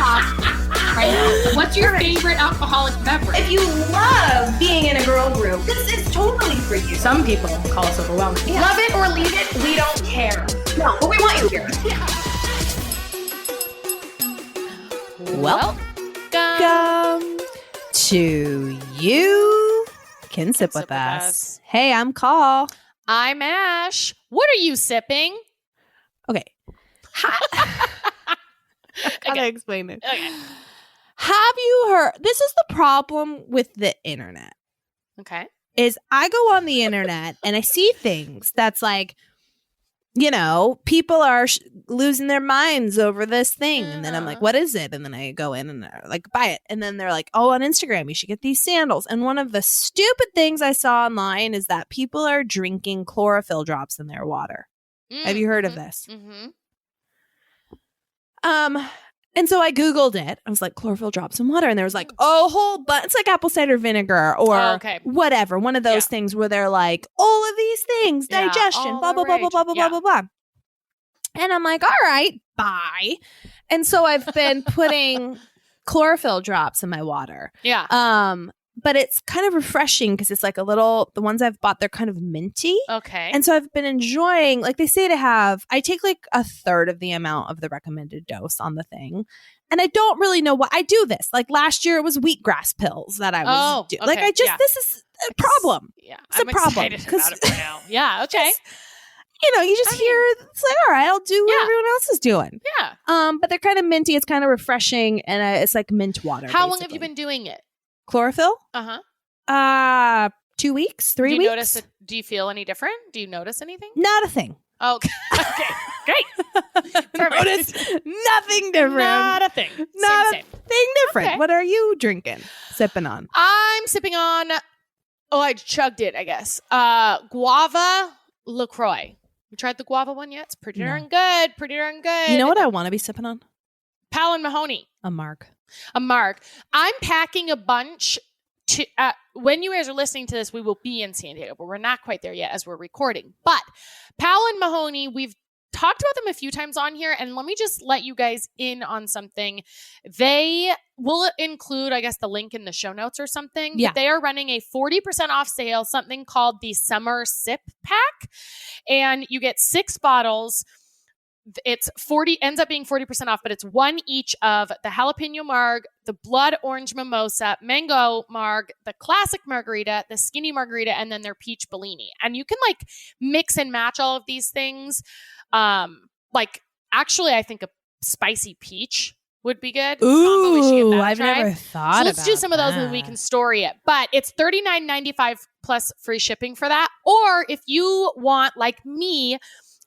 talk right now. What's your favorite alcoholic beverage? If you love being in a girl group, this is totally for you. Some people call us overwhelming. Yeah. Love it or leave it, we don't care. No, but we want you here. Yeah. Welcome to You Can Sip With Us. Hey, I'm Call. I'm Ash. What are you sipping? Okay. Gotta explain it. Okay. Have you heard? This is the problem with the internet. Okay. Is I go on the internet and I see things that's like, you know, people are losing their minds over this thing. And then I'm like, what is it? And then I go in and I like buy it. And then they're like, oh, on Instagram, you should get these sandals. And one of the stupid things I saw online is that people are drinking chlorophyll drops in their water. Have you heard of this? Mm-hmm. And so I Googled it. I was like, chlorophyll drops in water. And there was like a whole bunch. It's like apple cider vinegar or whatever. One of those things where they're like, all of these things, digestion, blah, blah, blah, blah, blah, blah, blah, blah, blah. And I'm like, all right, bye. And so I've been putting chlorophyll drops in my water. Yeah. But it's kind of refreshing because it's like a little, the ones I've bought, they're kind of minty. Okay. And so I've been enjoying, like they say to have, I take like a third of the amount of the recommended dose on the thing. And I don't really know why I do this. Like last year it was wheatgrass pills that I was doing. Like this is a problem. Yeah. It's a problem. Excited about it right now. Yeah. Okay. You know, you just hear, it's like, all right, I'll do what everyone else is doing. Yeah. But they're kind of minty. It's kind of refreshing. And it's like mint water. How long have you been doing it? Chlorophyll? 2 weeks, 3 weeks. Do you feel any different? Do you notice anything? Not a thing. Oh, okay. Great. Notice nothing different. Not a thing. Not same. a thing different. Okay. What are you drinking? Sipping on? I'm sipping on, I chugged it, I guess. Guava LaCroix. You tried the guava one yet? It's pretty darn good. Pretty darn good. You know what I want to be sipping on? Pal and Mahoney. A Mark. I'm packing a bunch to, when you guys are listening to this, we will be in San Diego, but we're not quite there yet as we're recording. But Pal and Mahoney, we've talked about them a few times on here, and let me just let you guys in on something. They will include, I guess, the link in the show notes or something. Yeah. But they are running a 40% off sale, something called the Summer Sip Pack, and you get 6 bottles. It's ends up being 40% off, but it's one each of the jalapeno marg, the blood orange mimosa, mango marg, the classic margarita, the skinny margarita, and then their peach Bellini. And you can like mix and match all of these things. Actually, I think a spicy peach would be good. Ooh, I've never thought so let's do some of those when we can story it. But it's $39.95 plus free shipping for that. Or if you want, like me,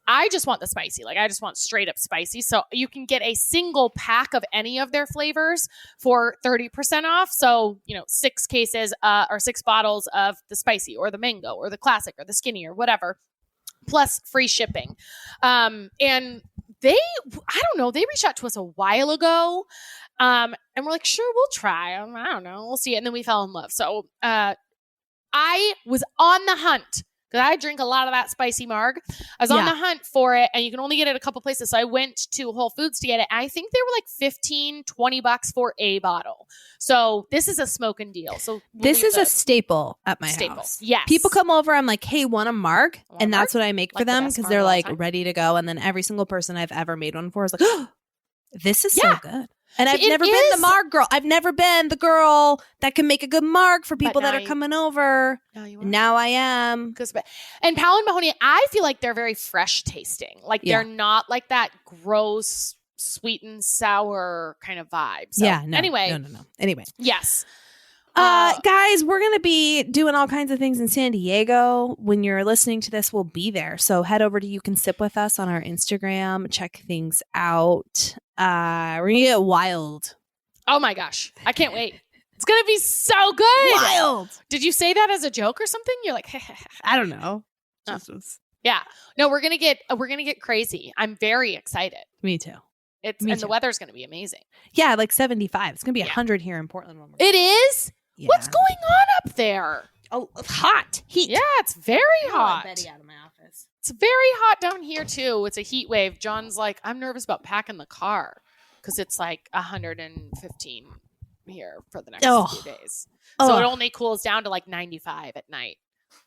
I just want the spicy. Like I just want straight up spicy. So you can get a single pack of any of their flavors for 30% off. So, 6 cases or 6 bottles of the spicy or the mango or the classic or the skinny or whatever, plus free shipping. And they reached out to us a while ago. And we're like, sure, we'll try. I don't know. We'll see. And then we fell in love. So I was on the hunt. Because I drink a lot of that spicy marg. I was on the hunt for it, and you can only get it a couple places. So I went to Whole Foods to get it. I think they were like $15-$20 for a bottle. So this is a smoking deal. So this is a staple at my house. Yes. People come over. I'm like, hey, want a marg? And that's what I make for them because they're like ready to go. And then every single person I've ever made one for is like, oh, this is so good. And I've never been the marg girl. I've never been the girl that can make a good marg for people that are coming over. Now I am. And Pal and Mahoney, I feel like they're very fresh tasting. Like they're not like that gross, sweet and sour kind of vibe. So, anyway. No. Anyway. Yes. Guys, we're going to be doing all kinds of things in San Diego. When you're listening to this, we'll be there. So head over to You Can Sip With Us on our Instagram. Check things out. We're going to get wild. Oh my gosh. I can't wait. It's going to be so good. Wild. Did you say that as a joke or something? You're like, I don't know. Yeah. No, we're going to get crazy. I'm very excited. Me too. The weather's going to be amazing. Yeah, like 75. It's going to be 100 here in Portland. It is? Yeah. What's going on up there? Oh, hot. Heat. Yeah, it's very hot. Betty out of my office. It's very hot down here too. It's a heat wave. John's like, I'm nervous about packing the car because it's like 115 here for the next few days. Oh. So it only cools down to like 95 at night.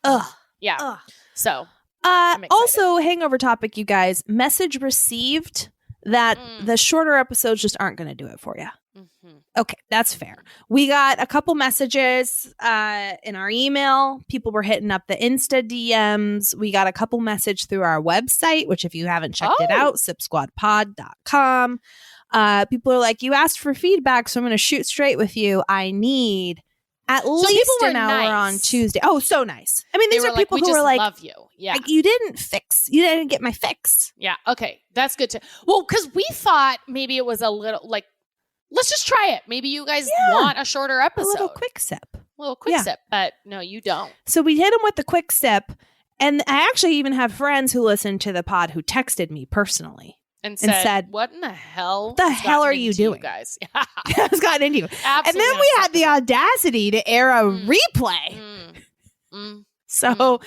Ugh. Yeah. Ugh. So also, hangover topic, you guys. Message received that the shorter episodes just aren't going to do it for you. Mm-hmm. Okay, that's fair. We got a couple messages in our email. People were hitting up the Insta DMs. We got a couple message through our website, which if you haven't checked it out, sipsquadpod.com. People are like, you asked for feedback, so I'm going to shoot straight with you. I need at least an hour on Tuesday. Oh, so nice. I mean, these are people who were like, love you. Yeah. Like, you didn't get my fix. Yeah. Okay. That's good too. Well, because we thought maybe it was a little like, let's just try it. Maybe you guys want a shorter episode. A little quick sip. But no, you don't. So we hit them with the quick sip. And I actually even have friends who listen to the pod who texted me personally. And said, what in the hell? The hell are you doing? You guys? It's gotten into you. Absolutely. And then we had the audacity to air a replay. So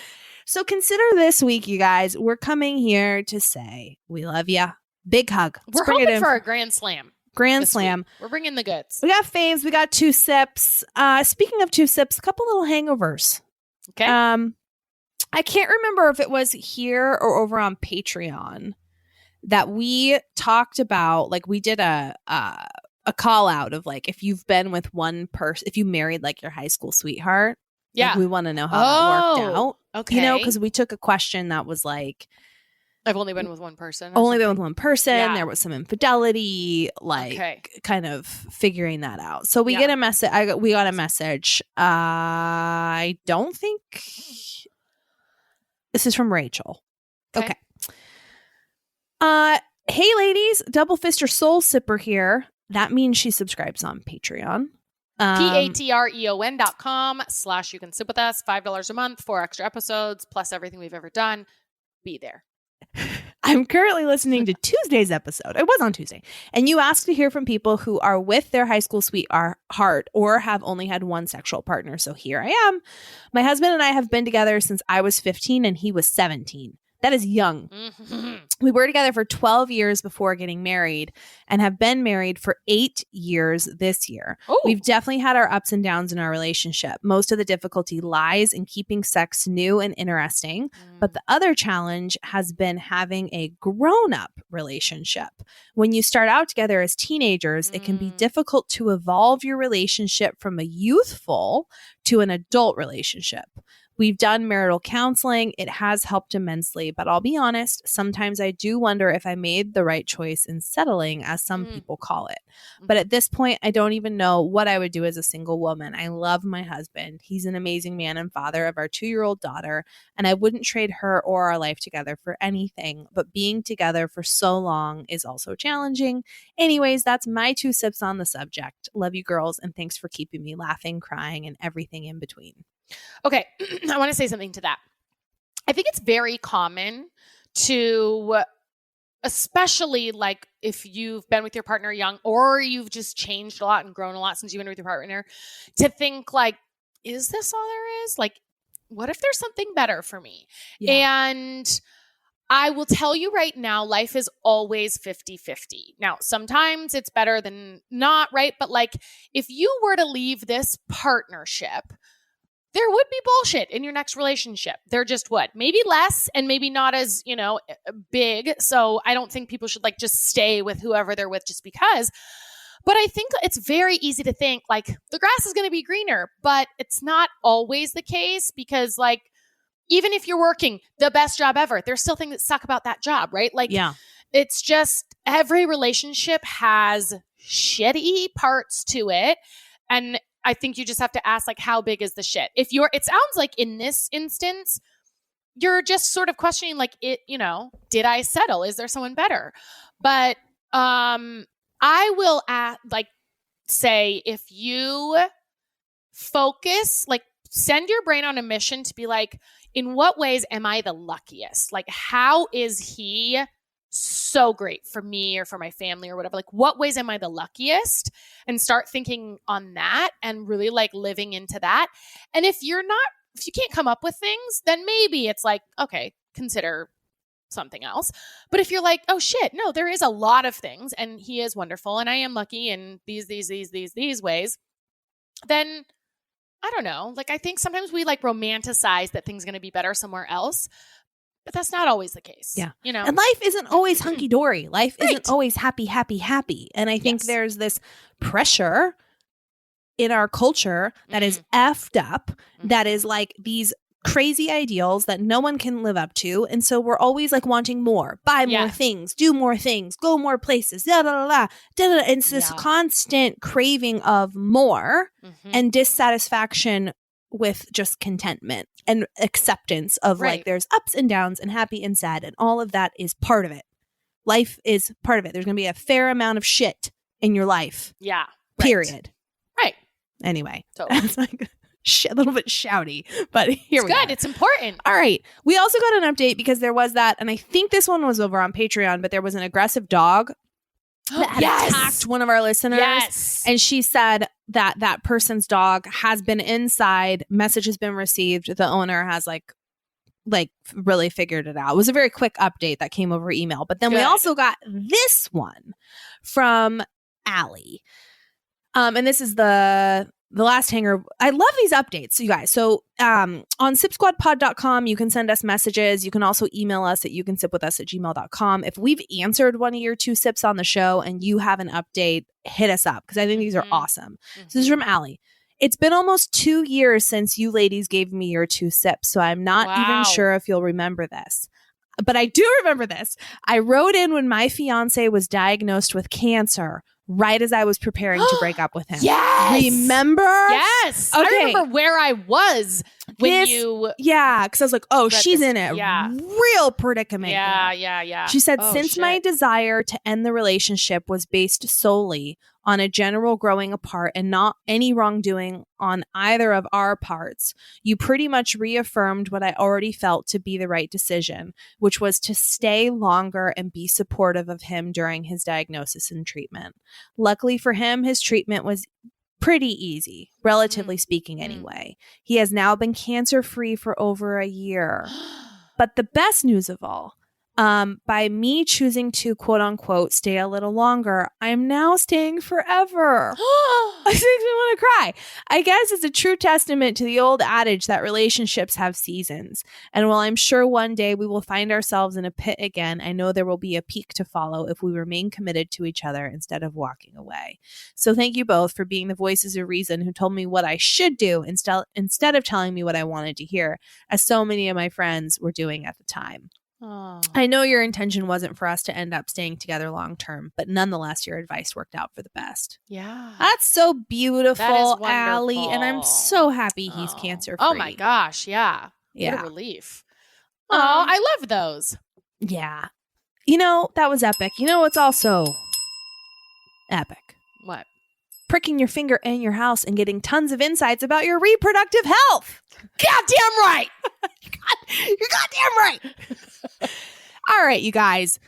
consider this week, you guys. We're coming here to say we love you. Big hug. We're hoping for a grand slam. Grand slam. We're bringing the goods. We got faves. We got two sips. Speaking of two sips, a couple little hangovers. Okay. I can't remember if it was here or over on Patreon that we talked about, like we did a call out of like, if you've been with one person, if you married like your high school sweetheart, like, we want to know how that worked out. Okay. You know, because we took a question that was like, I've only been with one person. Yeah. There was some infidelity, like kind of figuring that out. So we get a message. We got a message. I don't think this is from Rachel. Okay. Hey ladies, Double Fister Soul Sipper here. That means she subscribes on Patreon. patreon.com/you can sip with us. $5 a month, 4 extra episodes, plus everything we've ever done. Be there. I'm currently listening to Tuesday's episode. It was on Tuesday. And you asked to hear from people who are with their high school sweetheart or have only had one sexual partner. So here I am. My husband and I have been together since I was 15 and he was 17. That is young. Mm-hmm. We were together for 12 years before getting married and have been married for 8 years this year. Ooh. We've definitely had our ups and downs in our relationship. Most of the difficulty lies in keeping sex new and interesting. But the other challenge has been having a grown-up relationship. When you start out together as teenagers, it can be difficult to evolve your relationship from a youthful to an adult relationship. We've done marital counseling. It has helped immensely, but I'll be honest, sometimes I do wonder if I made the right choice in settling, as some people call it. But at this point, I don't even know what I would do as a single woman. I love my husband. He's an amazing man and father of our 2-year-old daughter, and I wouldn't trade her or our life together for anything. But being together for so long is also challenging. Anyways, that's my 2 sips on the subject. Love you girls, and thanks for keeping me laughing, crying, and everything in between. Okay. I want to say something to that. I think it's very common to, especially like if you've been with your partner young or you've just changed a lot and grown a lot since you've been with your partner, to think like, is this all there is? Like, what if there's something better for me? Yeah. And I will tell you right now, life is always 50-50. Now, sometimes it's better than not, right? But like, if you were to leave this partnership, there would be bullshit in your next relationship. There just would. Maybe less and maybe not as, big. So I don't think people should like just stay with whoever they're with just because. But I think it's very easy to think like the grass is going to be greener, but it's not always the case because like, even if you're working the best job ever, there's still things that suck about that job, right? Like, it's just every relationship has shitty parts to it. And I think you just have to ask, like, how big is the shit? It sounds like in this instance, you're just sort of questioning, like, did I settle? Is there someone better? But I will say if you focus, like, send your brain on a mission to be like, in what ways am I the luckiest? Like, how is he so great for me or for my family or whatever? Like, what ways am I the luckiest? And start thinking on that and really like living into that. And if you can't come up with things, then maybe it's like, okay, consider something else. But if you're like, oh shit, no, there is a lot of things and he is wonderful and I am lucky in these ways, then I don't know. Like, I think sometimes we like romanticize that things going to be better somewhere else, but that's not always the case. Yeah. You know, And life isn't always hunky dory. Life Right. isn't always happy, happy, happy. And I think Yes. there's this pressure in our culture that is effed up, that is like these crazy ideals that no one can live up to. And so we're always like wanting more, buy more Yes. things, do more things, go more places, da da da da. Da, da. It's this Yeah. constant craving of more Mhm. and dissatisfaction with just contentment and acceptance of like Right. there's ups and downs and happy and sad, and all of that is part of it. Life is part of it. There's going to be a fair amount of shit in your life, Yeah. Right. period. Right. Anyway, Totally. it's like a little bit shouty, but here It's we good. are. It's important. All right. We also got an update because there was that, and I think this one was over on Patreon, but there was an aggressive dog that had attacked one of our listeners. Yes. And she said that that person's dog has been inside, message has been received. The owner has like really figured it out. It was a very quick update that came over email. But then we Good. also got this one from Allie. And this is the last hanger. I love these updates, you guys. So on sipsquadpod.com, you can send us messages. You can also email us at youcansipwithus@gmail.com. If we've answered one of your 2 sips on the show and you have an update, hit us up because I think these are awesome. So this is from Allie. It's been almost 2 years since you ladies gave me your 2 sips, so I'm not even Wow. sure if you'll remember this. But I do remember this. I wrote in when my fiance was diagnosed with cancer, right as I was preparing to break up with him. Yes. Remember? Yes. I Okay. remember where I was when This- you. Yeah, because I was like, oh, Read she's this- in a yeah. real predicament. Yeah. here. Yeah. She said, Oh, since my shit. desire to end the relationship was based solely on a general growing apart and not any wrongdoing on either of our parts, you pretty much reaffirmed what I already felt to be the right decision, which was to stay longer and be supportive of him during his diagnosis and treatment. Luckily for him, his treatment was pretty easy, relatively speaking anyway. He has now been cancer-free for over a year. But the best news of all, by me choosing to quote unquote stay a little longer, I'm now staying forever. This makes me want to cry. I guess it's a true testament to the old adage that relationships have seasons. And while I'm sure one day we will find ourselves in a pit again, I know there will be a peak to follow if we remain committed to each other instead of walking away. So thank you both for being the voices of reason who told me what I should do instead of telling me what I wanted to hear, as so many of my friends were doing at the time. Oh. I know your intention wasn't for us to end up staying together long term, but nonetheless, your advice worked out for the best. Yeah. That's so beautiful, That is Allie, and I'm wonderful. so happy he's Oh. cancer free. Oh my gosh. Yeah. Yeah. What a relief. Oh, I love those. Yeah. You know, that was epic. You know what's also epic? What? Pricking your finger in your house and getting tons of insights about your reproductive health. Goddamn right. You're goddamn right. All right, you guys.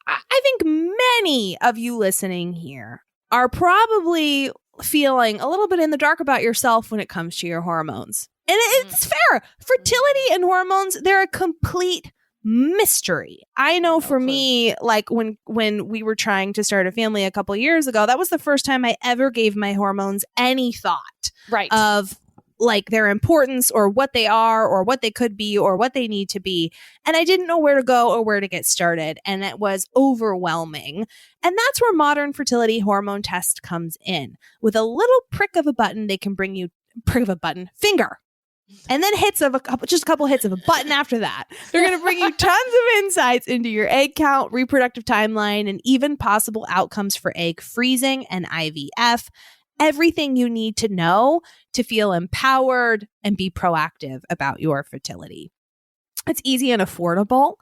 I think many of you listening here are probably feeling a little bit in the dark about yourself when it comes to your hormones. And it's fair. Fertility and hormones, they're a complete mystery. I know for me, like when we were trying to start a family a couple years ago, that was the first time I ever gave my hormones any thought Right. of like their importance or what they are or what they could be or what they need to be. And I didn't know where to go or where to get started. And it was overwhelming. And that's where modern fertility hormone test comes in. With a little prick of a button, they can bring you finger. And then just a couple hits of a button after that. They're going to bring you tons of insights into your egg count, reproductive timeline, and even possible outcomes for egg freezing and IVF. Everything you need to know to feel empowered and be proactive about your fertility. It's easy and affordable.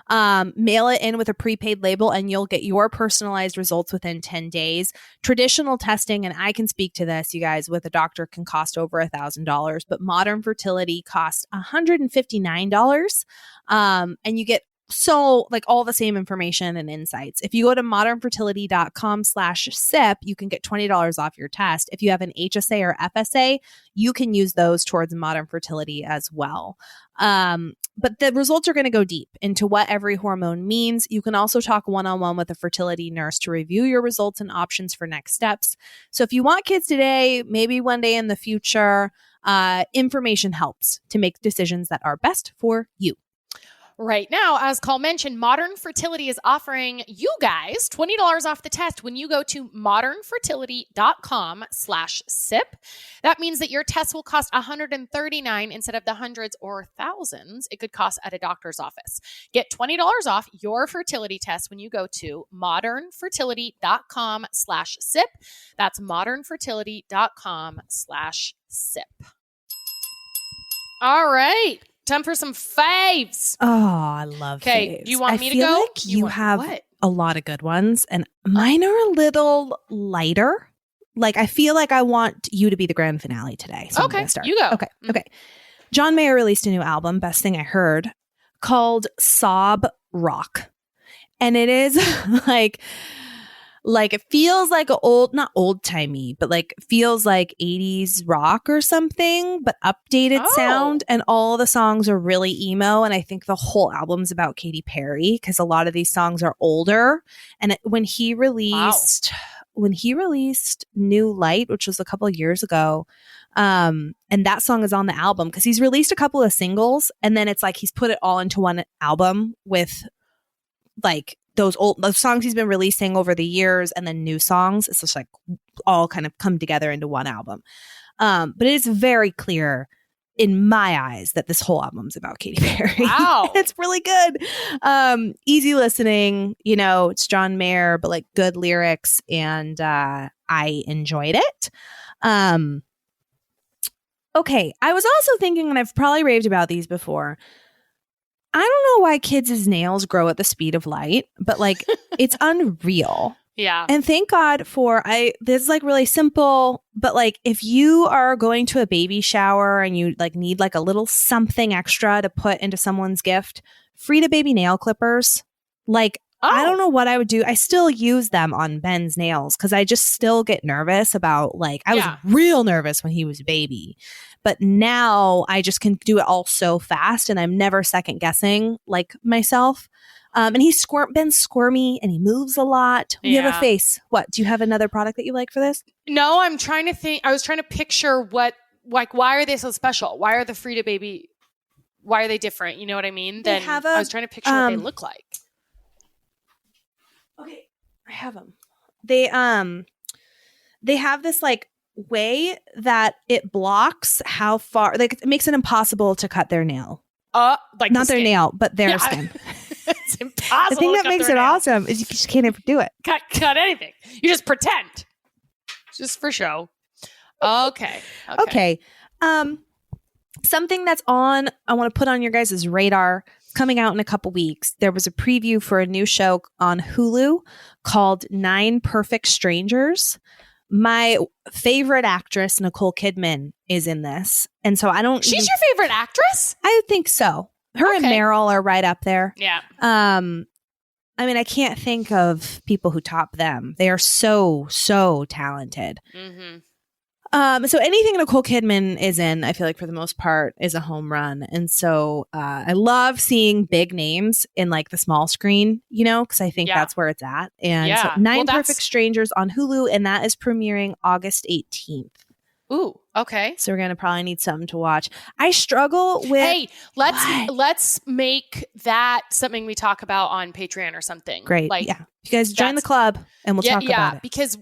Mail it in with a prepaid label and you'll get your personalized results within 10 days. Traditional testing, and I can speak to this, you guys, with a doctor can cost over $1,000, but modern fertility costs $159. And you get so like all the same information and insights. If you go to modernfertility.com/sip, you can get $20 off your test. If you have an HSA or FSA, you can use those towards modern fertility as well. But the results are going to go deep into what every hormone means. You can also talk one-on-one with a fertility nurse to review your results and options for next steps. So if you want kids today, maybe one day in the future, information helps to make decisions that are best for you. Right now, as Cole mentioned, Modern Fertility is offering you guys $20 off the test when you go to modernfertility.com/sip. That means that your test will cost $139 instead of the hundreds or thousands it could cost at a doctor's office. Get $20 off your fertility test when you go to modernfertility.com/sip. That's modernfertility.com/sip. All right. Time for some faves. Oh, I love faves. Okay, do you want me to feel go? like you have a lot of good ones, and mine are a little lighter. Like, I feel like I want you to be the grand finale today. So I'm gonna start. You go. Okay. John Mayer released a new album, best thing I heard, called Sob Rock. And it is like it feels like not old timey, but like feels like 80s rock or something, but updated sound. And all the songs are really emo. And I think the whole album's about Katy Perry because a lot of these songs are older. And when he released New Light, which was a couple of years ago, and that song is on the album because he's released a couple of singles and then it's like he's put it all into one album with like those songs he's been releasing over the years and then new songs. It's just like all kind of come together into one album. But it is very clear in my eyes that this whole album's about Katy Perry. Wow. It's really good. Easy listening, it's John Mayer, but like good lyrics. And I enjoyed it. Okay. I was also thinking, and I've probably raved about these before, I don't know why kids' nails grow at the speed of light, but like it's unreal. Yeah. And thank God for this is like really simple, but like if you are going to a baby shower and you like need like a little something extra to put into someone's gift, Frida baby nail clippers. Like I don't know what I would do. I still use them on Ben's nails because I just still get nervous about like I was real nervous when he was a baby. But now I just can do it all so fast and I'm never second guessing like myself. And Ben's squirmy and he moves a lot. You have a face. What? Do you have another product that you like for this? No, I'm trying to think. I was trying to picture why are they so special? Why are the Frida baby, why are they different? You know what I mean? I was trying to picture what they look like. Okay, I have them. They have this like way that it blocks how far, like it makes it impossible to cut their nail. Like not their nail, but their skin. It's impossible. The thing that makes it awesome is you just can't ever do it. Cut anything. You just pretend. Just for show. Okay. Something that's I want to put on your guys' radar. Coming out in a couple weeks. There was a preview for a new show on Hulu called 9 Perfect Strangers. My favorite actress, Nicole Kidman, is in this. And so She's your favorite actress? I think so. Her and Meryl are right up there. Yeah. I mean, I can't think of people who top them. They are so, so talented. Mm-hmm. So anything Nicole Kidman is in, I feel like for the most part is a home run. And so I love seeing big names in like the small screen, because I think that's where it's at. And so 9 Perfect Strangers on Hulu, and that is premiering August 18th. Ooh, okay. So we're going to probably need something to watch. I struggle with... Hey, let's make that something we talk about on Patreon or something. Great. Like, you guys join the club and we'll talk about it. Because...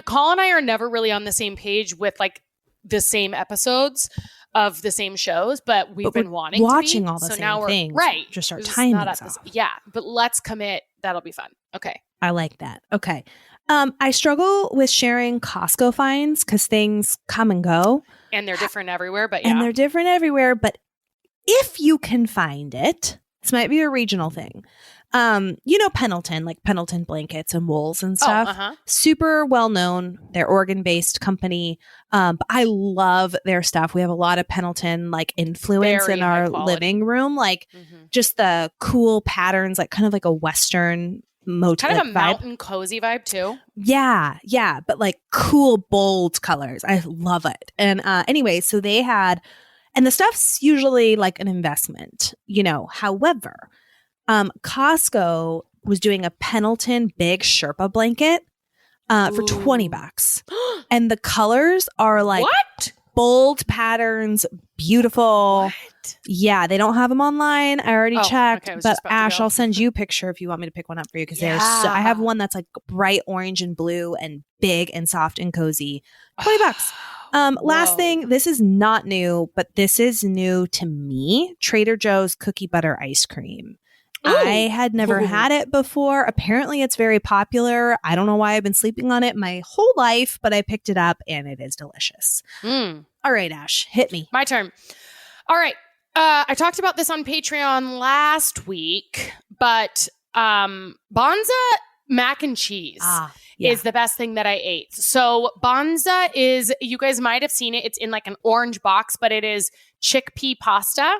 Colin and I are never really on the same page with like the same episodes of the same shows, but we've been watching all the same things. Right. Just our timing's off. But let's commit. That'll be fun. Okay. I like that. Okay. I struggle with sharing Costco finds because things come and go. And they're different everywhere, but And they're different everywhere, but if you can find it, this might be a regional thing. You know, Pendleton, like Pendleton blankets and wools and stuff. uh-huh. Super well known. They're Oregon-based company. But I love their stuff. We have a lot of Pendleton like influence Very in our high quality. living room. Like just the cool patterns, like kind of like a Western motif. Kind of a vibe. mountain cozy vibe too. Yeah. But like cool, bold colors. I love it. And anyway, so they had, and the stuff's usually like an investment, you know. However, Costco was doing a Pendleton big Sherpa blanket for $20. And the colors are like What? bold patterns, beautiful. What? Yeah, they don't have them online. I already checked. okay, I was But just about to Ash, go. I'll send you a picture if you want me to pick one up for you because Yeah. I have one that's like bright orange and blue and big and soft and cozy. $20. Last Whoa. thing, this is not new, but this is new to me. Trader Joe's cookie butter ice cream. I had never had it before. Apparently, it's very popular. I don't know why I've been sleeping on it my whole life, but I picked it up and it is delicious. All right, Ash, hit me. My turn. All right. I talked about this on Patreon last week, but Bonza mac and cheese is the best thing that I ate. So Bonza is, you guys might have seen it. It's in like an orange box, but it is chickpea pasta.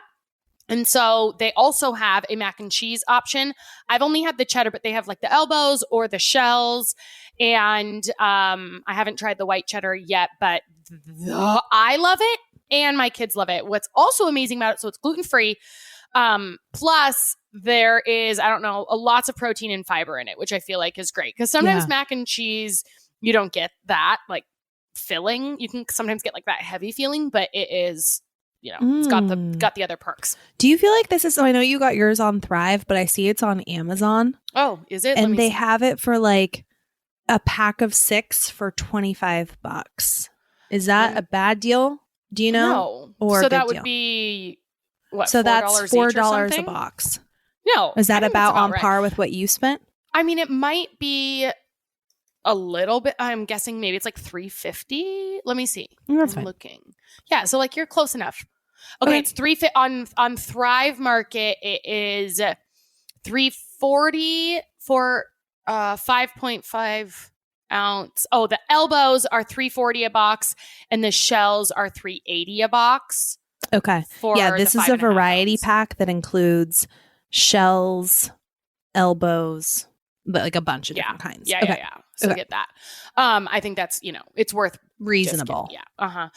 And so they also have a mac and cheese option. I've only had the cheddar, but they have like the elbows or the shells. And I haven't tried the white cheddar yet, but I love it and my kids love it. What's also amazing about it, so it's gluten-free. Plus there is, I don't know, lots of protein and fiber in it, which I feel like is great. Because sometimes mac and cheese, you don't get that like filling. You can sometimes get like that heavy feeling, but it is, you know, it's got the other perks. Do you feel like this is, so I know you got yours on Thrive, but I see it's on Amazon. Oh, is it? And they have it for like a pack of 6 for $25. Is that a bad deal? Do you know? No. Or so a that good would deal? be what? So that's $4 each or $4 a something? box. No. Is that I think that's about on right. par with what you spent? I mean, it might be a little bit. I'm guessing maybe it's like $3.50. Let me see. That's I'm fine. looking. Yeah, so like you're close enough. Okay, it's $3.50 on Thrive Market. It is $3.40 for 5.5 ounce. Oh, the elbows are $3.40 a box, and the shells are $3.80 a box. Okay. For Yeah, this the is a 5.5 variety ounce. pack that includes shells, elbows, but like a bunch of different kinds. Yeah, Okay. yeah. So get that. I think that's, you know, it's worth Reasonable. just getting.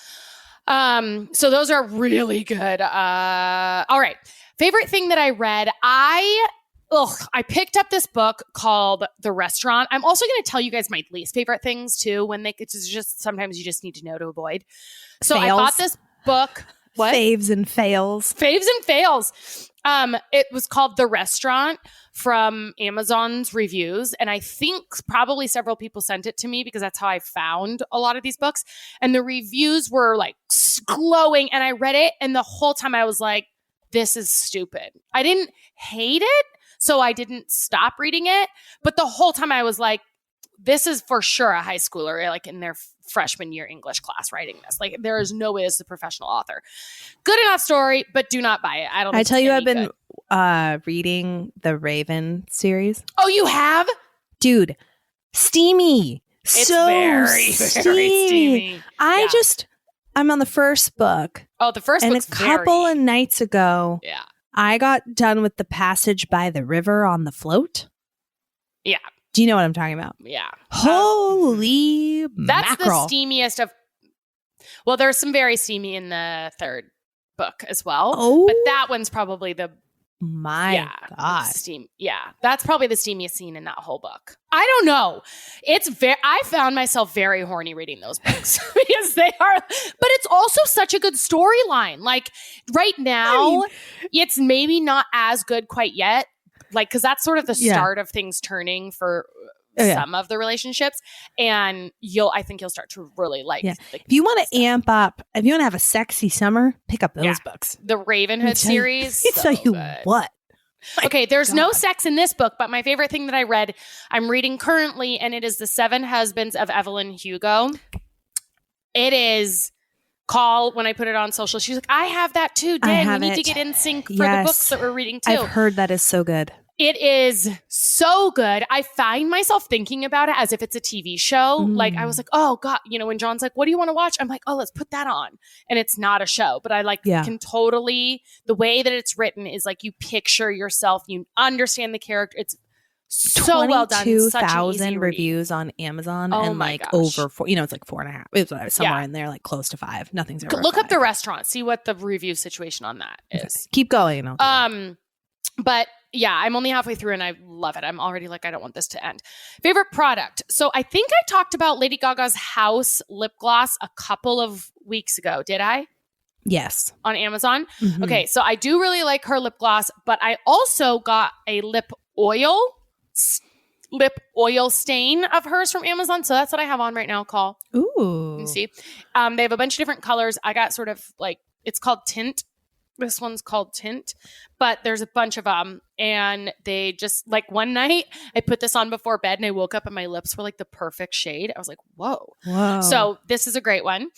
Yeah. So those are really good. All right. Favorite thing that I read. I picked up this book called The Restaurant. I'm also going to tell you guys my least favorite things too. It's just sometimes you just need to know to avoid. So I Fails. bought this book. What? Faves and fails. Faves and fails. It was called The Restaurant from Amazon's reviews. And I think probably several people sent it to me because that's how I found a lot of these books. And the reviews were like glowing. And I read it. And the whole time I was like, this is stupid. I didn't hate it, so I didn't stop reading it. But the whole time I was like, this is for sure a high schooler, like in their freshman year English class writing this. Like there is no way this is a professional author. Good enough story, but do not buy it. I don't think I tell it's you, any I've been good. reading the Raven series. Oh, you have? Dude, steamy. It's so very steamy. I'm on the first book. Oh, the first And book's a couple of nights ago, Yeah. I got done with the passage by the river on the float. Yeah. Do you know what I'm talking about? Yeah. Holy That's mackerel. the steamiest of. Well, there's some very steamy in the third book as well. Oh. But that one's probably the My God. steam. Yeah, that's probably the steamiest scene in that whole book. I don't know. I found myself very horny reading those books because they are, but it's also such a good storyline. Like right now, it's maybe not as good quite yet. Like, cause that's sort of the start of things turning for some of the relationships. And I think you'll start to really like. Yeah. If you want to amp up, if you want to have a sexy summer, pick up those books. The Ravenhood series. Let me tell you good. what. Okay, there's no sex in this book, but my favorite thing that I read, I'm reading currently, and it is The 7 Husbands of Evelyn Hugo. It is when I put it on social, she's like, I have that too, Dan. We need to get in sync for the books that we're reading too. I've heard that is so good. It is so good. I find myself thinking about it as if it's a TV show. Like I was like, oh God, when John's like, what do you want to watch? I'm like, oh, let's put that on. And it's not a show, but I can totally, the way that it's written is like you picture yourself, you understand the character. It's so well done. 22,000 reviews on Amazon and over 4, it's like 4.5. It's somewhere in there, like close to 5. Nothing's ever Look 5. up the restaurant, see what the review situation on that is. Okay. Keep going. But yeah, I'm only halfway through and I love it. I'm already like, I don't want this to end. Favorite product. So I think I talked about Lady Gaga's House lip gloss a couple of weeks ago. Did I? Yes. On Amazon. Mm-hmm. Okay. So I do really like her lip gloss, but I also got a lip oil stain of hers from Amazon. So that's what I have on right now, Call. Ooh. You see? They have a bunch of different colors. I got sort of like, it's called Tint. This one's called Tint, but there's a bunch of them. And they just like one night I put this on before bed and I woke up and my lips were like the perfect shade. I was like, whoa. So this is a great one.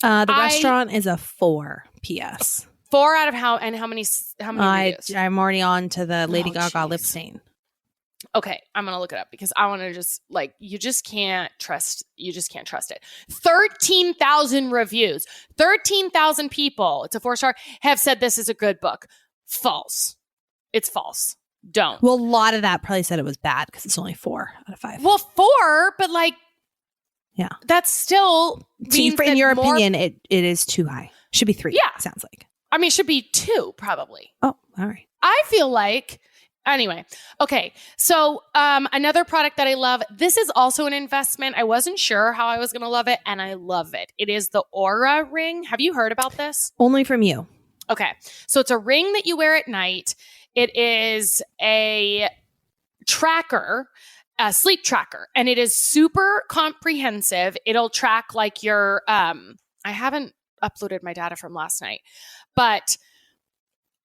The restaurant is a 4 PS. 4 out of how many reviews? I'm already on to the Lady Gaga lip stain. Okay, I'm going to look it up because I want to just you just can't trust it. 13,000 reviews. 13,000 people. It's a 4-star have said this is a good book. False. It's false. Don't. Well, a lot of that probably said it was bad because it's only 4 out of 5. Well, 4, but yeah. That's still in your opinion, it is too high. Should be 3. Yeah. Sounds like. I mean, it should be 2 probably. Oh, all right. I feel like anyway, okay. So another product that I love, this is also an investment. I wasn't sure how I was going to love it, and I love it. It is the Aura ring. Have you heard about this? Only from you. Okay. So it's a ring that you wear at night. It is a tracker, a sleep tracker, and it is super comprehensive. It'll track like your, I haven't uploaded my data from last night, but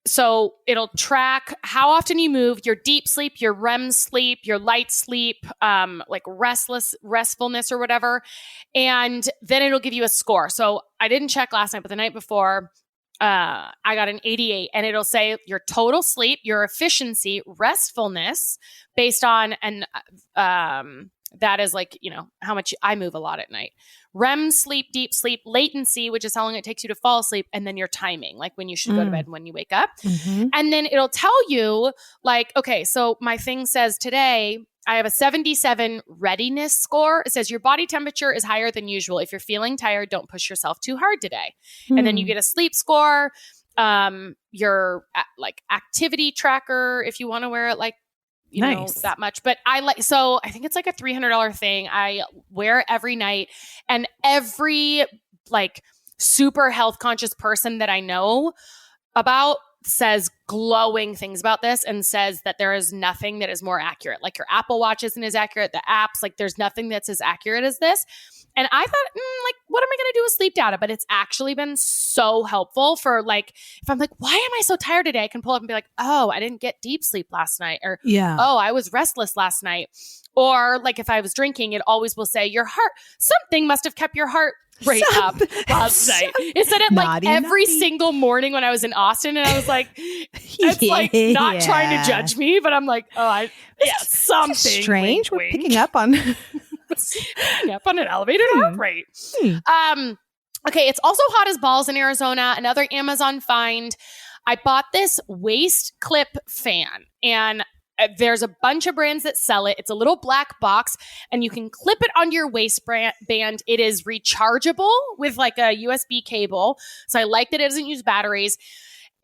so it'll track how often you move, your deep sleep, your REM sleep, your light sleep, like restfulness or whatever. And then it'll give you a score. So I didn't check last night, but the night before, I got an 88, and it'll say your total sleep, your efficiency, restfulness based on, and that is like, how much I move a lot at night. REM sleep, deep sleep, latency, which is how long it takes you to fall asleep, and then your timing, like when you should go to bed and when you wake up. Mm-hmm. And then it'll tell you like, okay, so my thing says today, I have a 77 readiness score. It says your body temperature is higher than usual. If you're feeling tired, don't push yourself too hard today. And then you get a sleep score, your like activity tracker, if you want to wear it like, know, that much. But I think it's like a $300 thing. I wear it every night, and every like super health conscious person that I know about says glowing things about this, and says that there is nothing that is more accurate. Like your Apple Watch isn't as accurate. The apps, like there's nothing that's as accurate as this. And I thought, like, what am I going to do with sleep data? But it's actually been so helpful for like, if I'm like, why am I so tired today? I can pull up and be like, oh, I didn't get deep sleep last night. Or, oh, I was restless last night. Or like if I was drinking, it always will say something must have kept your heart rate up last night. It said it like every single morning when I was in Austin. And I was like, it's like not trying to judge me, but I'm like, something. Strange. Wink, We're picking up on... up on an elevated heart rate. Okay, it's also hot as balls in Arizona. Another Amazon find. I bought this waist clip fan, and there's a bunch of brands that sell it. It's a little black box, and you can clip it onto your waistband. It is rechargeable with like a USB cable. So I like that it doesn't use batteries,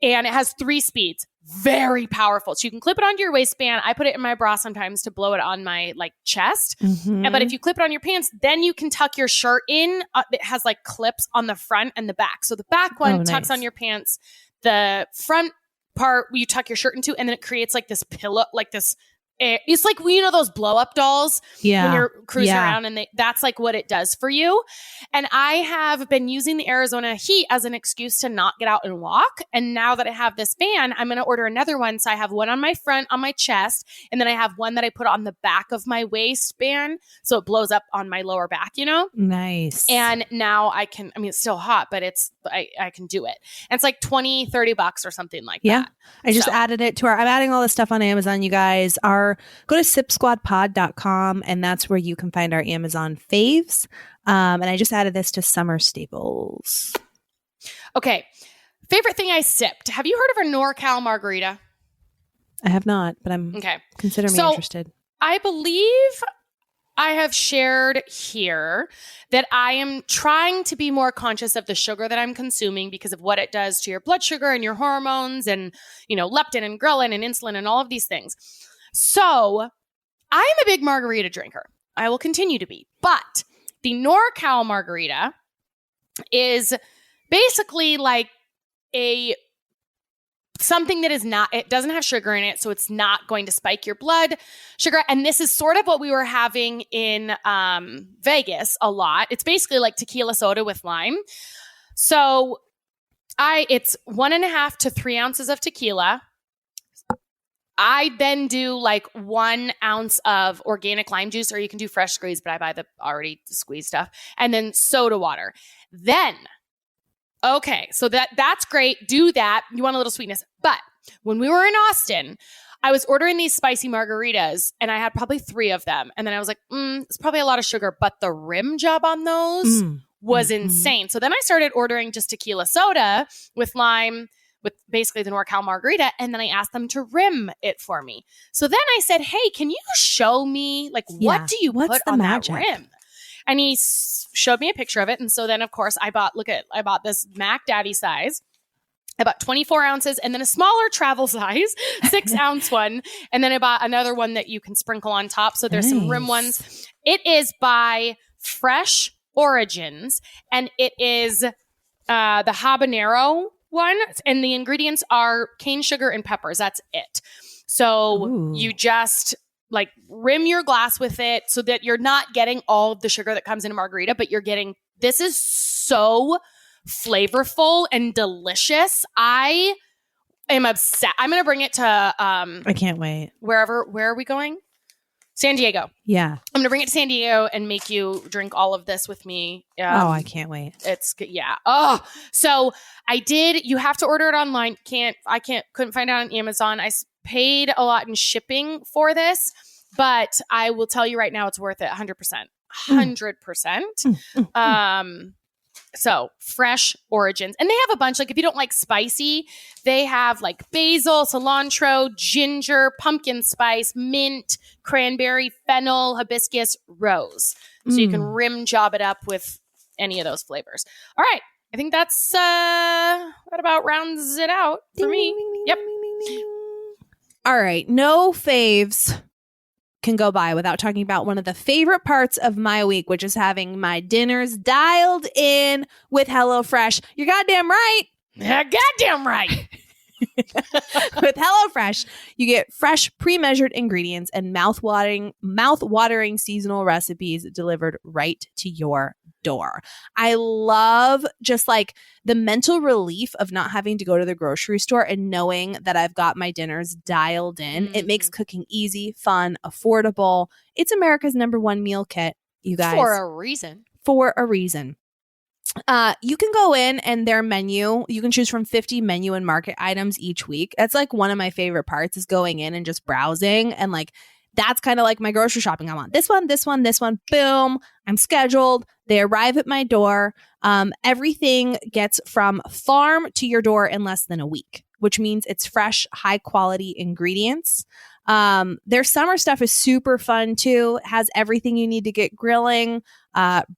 and it has 3 speeds. Very powerful. So you can clip it onto your waistband. I put it in my bra sometimes to blow it on my like chest. But if you clip it on your pants, then you can tuck your shirt in. It has like clips on the front and the back. So the back one tucks on your pants. The front part you tuck your shirt into, and then it creates like this pillow, like this it's like, you know, those blow up dolls when you're cruising Yeah. around, and that's like what it does for you. And I have been using the Arizona heat as an excuse to not get out and walk. And now that I have this fan, I'm going to order another one. So I have one on my front, on my chest, and then I have one that I put on the back of my waistband. So it blows up on my lower back, you know? Nice. And now I can, I mean, it's still hot, but I can do it. And it's like $20-$30 or something like that. I just added it to I'm adding all this stuff on Amazon, you guys. Go to sipsquadpod.com, and that's where you can find our Amazon faves. And I just added this to summer staples. Okay. Favorite thing I sipped. Have you heard of a NorCal margarita? I have not, but I'm consider me interested. I believe I have shared here that I am trying to be more conscious of the sugar that I'm consuming because of what it does to your blood sugar and your hormones and, you know, leptin and ghrelin and insulin and all of these things. So I'm a big margarita drinker. I will continue to be. But the NorCal margarita is basically like something that is not, it doesn't have sugar in it, so it's not going to spike your blood sugar. And this is sort of what we were having in Vegas a lot. It's basically like tequila soda with lime. So it's 1.5 to 3 ounces of tequila. I then do like 1 ounce of organic lime juice, or you can do fresh squeeze, but I buy the already squeezed stuff, and then soda water. Then, okay, so that's great. Do that. You want a little sweetness. But when we were in Austin, I was ordering these spicy margaritas, and I had probably 3 of them. And then I was like, it's probably a lot of sugar, but the rim job on those was insane. So then I started ordering just tequila soda with lime, with basically the NorCal margarita, and then I asked them to rim it for me. So then I said, hey, can you show me, like, what do you put on that rim? And he showed me a picture of it. And so then, of course, I bought this Mac Daddy size. I bought 24 ounces and then a smaller travel size, 6 ounce one. And then I bought another one that you can sprinkle on top. So there's some rim ones. It is by Fresh Origins, and it is the habanero one. And the ingredients are cane sugar and peppers. That's it. So you just like rim your glass with it so that you're not getting all of the sugar that comes in a margarita, but you're getting, this is so flavorful and delicious. I am obsessed. I'm going to bring it to, I can't wait. Where are we going? San Diego. Yeah. I'm going to bring it to San Diego and make you drink all of this with me. I can't wait. It's yeah. Oh, so you have to order it online. Couldn't find it on Amazon. I paid a lot in shipping for this, but I will tell you right now, it's worth it 100%. 100%. So Fresh Origins. And they have a bunch, like if you don't like spicy, they have like basil, cilantro, ginger, pumpkin spice, mint, cranberry, fennel, hibiscus, rose. So you can rim job it up with any of those flavors. All right. I think that about rounds it out for me. Yep. All right. No faves can go by without talking about one of the favorite parts of my week, which is having my dinners dialed in with HelloFresh. You're goddamn right. Yeah, goddamn right. With HelloFresh, you get fresh, pre-measured ingredients and mouth-watering seasonal recipes delivered right to your door. I love just like the mental relief of not having to go to the grocery store and knowing that I've got my dinners dialed in. It makes cooking easy, fun, affordable. It's America's #1 meal kit, you guys. For a reason. You can go in and their menu, you can choose from 50 menu and market items each week. That's like one of my favorite parts is going in and just browsing. And like, that's kind of like my grocery shopping. I want this one, this one, this one. Boom. I'm scheduled. They arrive at my door. Everything gets from farm to your door in less than a week, which means it's fresh, high quality ingredients. Their summer stuff is super fun too. It has everything you need to get grilling,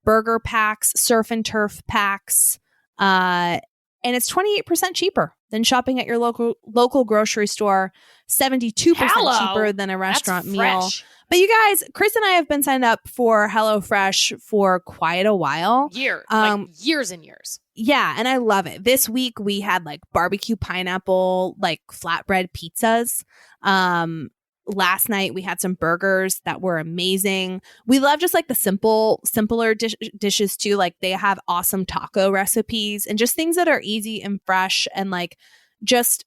burger packs, surf and turf packs, and it's 28% cheaper than shopping at your local grocery store, 72% cheaper than a restaurant meal. But you guys, Chris and I have been signed up for HelloFresh for quite a while. Years and years. Yeah, and I love it. This week we had like barbecue pineapple, like flatbread pizzas. last night we had some burgers that were amazing. We love just like the simpler dishes too. Like they have awesome taco recipes and just things that are easy and fresh and like just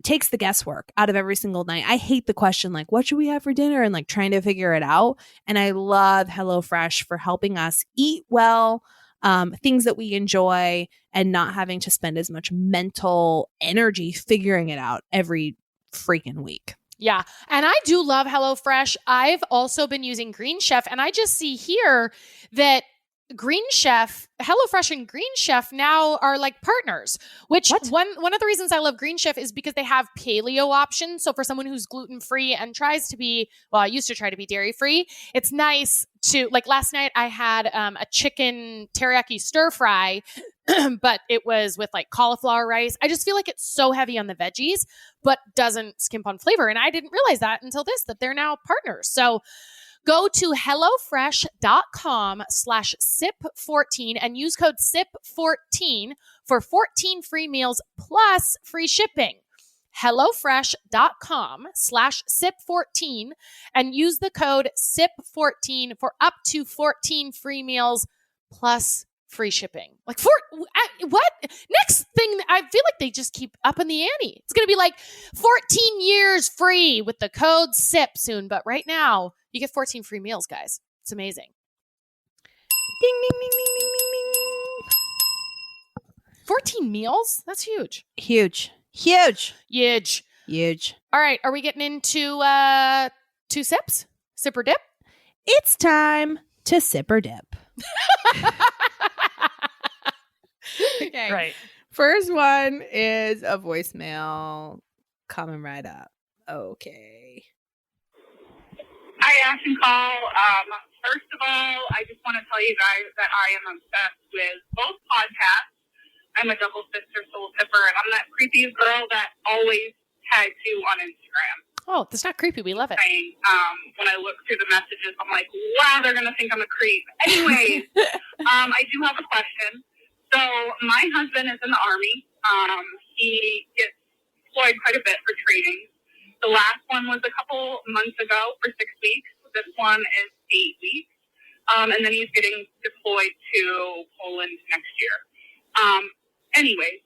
takes the guesswork out of every single night. I hate the question like, what should we have for dinner? And like trying to figure it out. And I love HelloFresh for helping us eat well, things that we enjoy and not having to spend as much mental energy figuring it out every freaking week. Yeah. And I do love HelloFresh. I've also been using Green Chef, and I just see here that Green Chef, HelloFresh and Green Chef now are like partners, which one of the reasons I love Green Chef is because they have paleo options. So for someone who's gluten-free and tries to be, well, I used to try to be dairy-free, it's nice to, like last night I had a chicken teriyaki stir fry, but it was with like cauliflower rice. I just feel like it's so heavy on the veggies, but doesn't skimp on flavor. And I didn't realize that until that they're now partners. So go to HelloFresh.com/SIP14 and use code SIP14 for 14 free meals plus free shipping. HelloFresh.com/SIP14 and use the code SIP14 for up to 14 free meals plus free shipping. Like what? Next thing, I feel like they just keep upping the ante. It's going to be like 14 years free with the code SIP soon. But right now, you get 14 free meals, guys. It's amazing. Ding, ding, ding, ding, ding, ding, ding. 14 meals? That's huge. Huge. All right. Are we getting into 2 sips? Sip or dip? It's time to sip or dip. Okay. Right. First one is a voicemail coming right up. Okay. Hi, Action Call. First of all, I just want to tell you guys that I am obsessed with both podcasts. I'm a double sister soul tipper, and I'm that creepy girl that always tags you on Instagram. Oh, that's not creepy. We love it. When I look through the messages, I'm like, wow, they're going to think I'm a creep. Anyways, I do have a question. So my husband is in the Army. He gets deployed quite a bit for training. The last one was a couple months ago for 6 weeks. This one is 8 weeks. And then he's getting deployed to Poland next year. Anyways,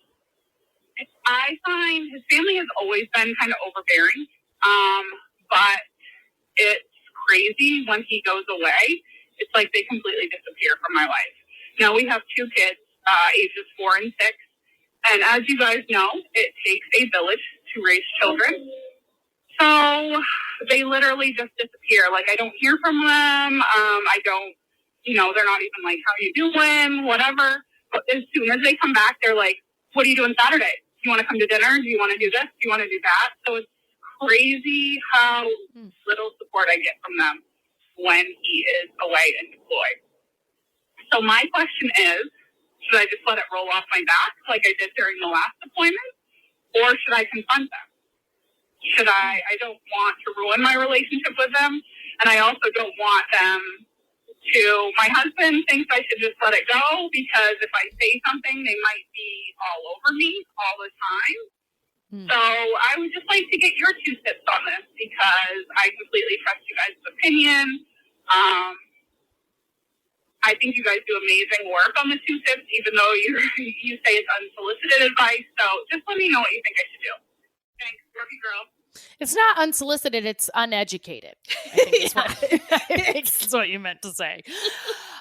I find his family has always been kind of overbearing. But it's crazy when he goes away. It's like they completely disappear from my life. Now we have 2 kids, ages 4 and 6. And as you guys know, it takes a village to raise children. So they literally just disappear. Like, I don't hear from them. I don't, they're not even like, how you doing? Whatever. But as soon as they come back, they're like, what are you doing Saturday? Do you want to come to dinner? Do you want to do this? Do you want to do that? So it's crazy how little support I get from them when he is away and deployed. So my question is, should I just let it roll off my back like I did during the last deployment? Or should I confront them? I don't want to ruin my relationship with them. And I also don't want them to, my husband thinks I should just let it go because if I say something, they might be all over me all the time. So I would just like to get your 2 cents on this because I completely trust you guys' opinion. I think you guys do amazing work on the 2 cents, even though you say it's unsolicited advice. So just let me know what you think I should do. Thanks. Love you, girl. It's not unsolicited. It's uneducated. I think that's what you meant to say.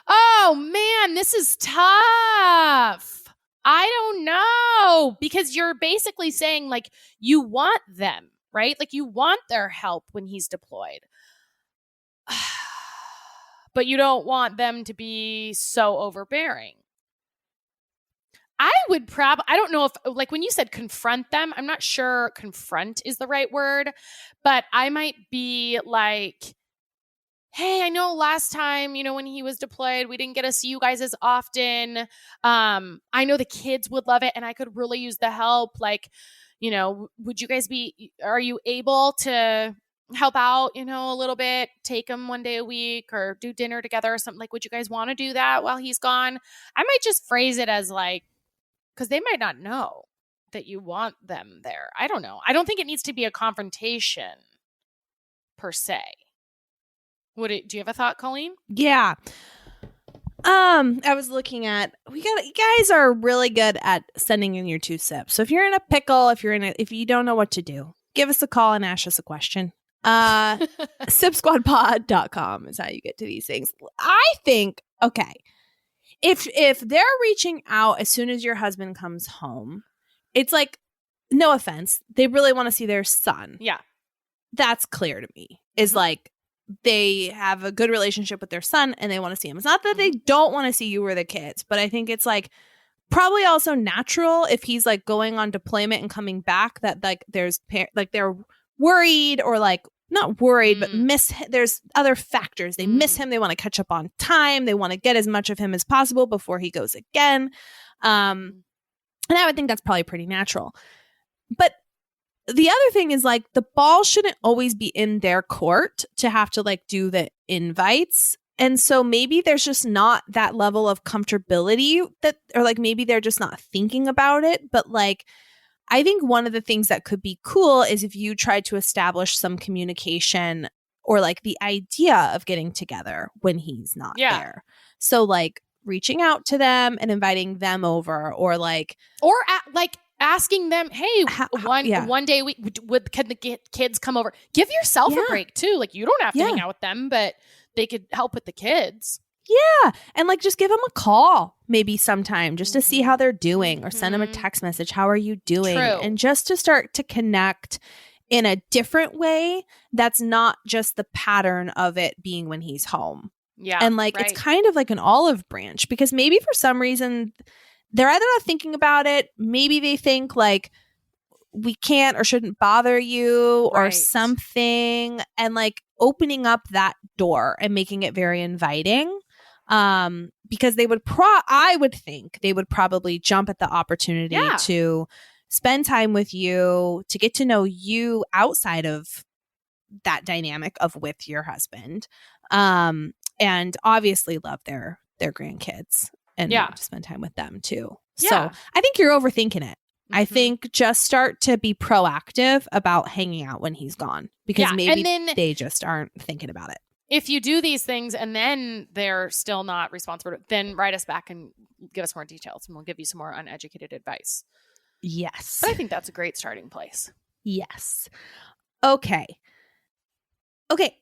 Oh, man, this is tough. I don't know, because you're basically saying like you want them, right? Like you want their help when he's deployed, but you don't want them to be so overbearing. I don't know if, like when you said confront them, I'm not sure confront is the right word, but I might be like, hey, I know last time, when he was deployed, we didn't get to see you guys as often. I know the kids would love it and I could really use the help. Like, would you guys are you able to help out, a little bit, take him one day a week or do dinner together or something? Like, would you guys want to do that while he's gone? I might just phrase it as like, because they might not know that you want them there. I don't know. I don't think it needs to be a confrontation. per se. Do you have a thought, Colleen? Yeah. I was looking at, you guys are really good at sending in your 2 sips. So if you're in a pickle, if you don't know what to do, give us a call and ask us a question. Sipsquadpod.com is how you get to these things. I think, okay, if they're reaching out as soon as your husband comes home, it's like, no offense, they really want to see their son. Yeah. That's clear to me. Is like, they have a good relationship with their son and they want to see him. It's not that they don't want to see you or the kids, but I think it's like probably also natural if he's like going on deployment and coming back that like there's like they're worried or like not worried, but there's other factors. They miss him. They want to catch up on time. They want to get as much of him as possible before he goes again. And I would think that's probably pretty natural. But the other thing is like the ball shouldn't always be in their court to have to like do the invites. And so maybe there's just not that level of comfortability or like maybe they're just not thinking about it. But like, I think one of the things that could be cool is if you tried to establish some communication or like the idea of getting together when he's not there. So like reaching out to them and inviting them over or like. Or asking them, hey, one day can the kids come over? Give yourself a break too. Like you don't have to hang out with them, but they could help with the kids. Yeah. And like just give them a call maybe sometime just to see how they're doing or send them a text message. How are you doing? True. And just to start to connect in a different way that's not just the pattern of it being when he's home. Yeah. And like it's kind of like an olive branch because maybe for some reason they're either not thinking about it. Maybe they think like we can't or shouldn't bother you or something. And like opening up that door and making it very inviting. Because they would I would think they would probably jump at the opportunity to spend time with you, to get to know you outside of that dynamic of with your husband. And obviously love their grandkids. And to spend time with them too. Yeah. So I think you're overthinking it. I think just start to be proactive about hanging out when he's gone because maybe they just aren't thinking about it. If you do these things and then they're still not responsible, then write us back and give us more details and we'll give you some more uneducated advice. Yes. But I think that's a great starting place. Yes. Okay. I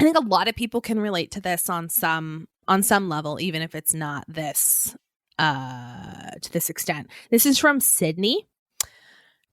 think a lot of people can relate to this on some level, even if it's not this to this extent. This is from Sydney.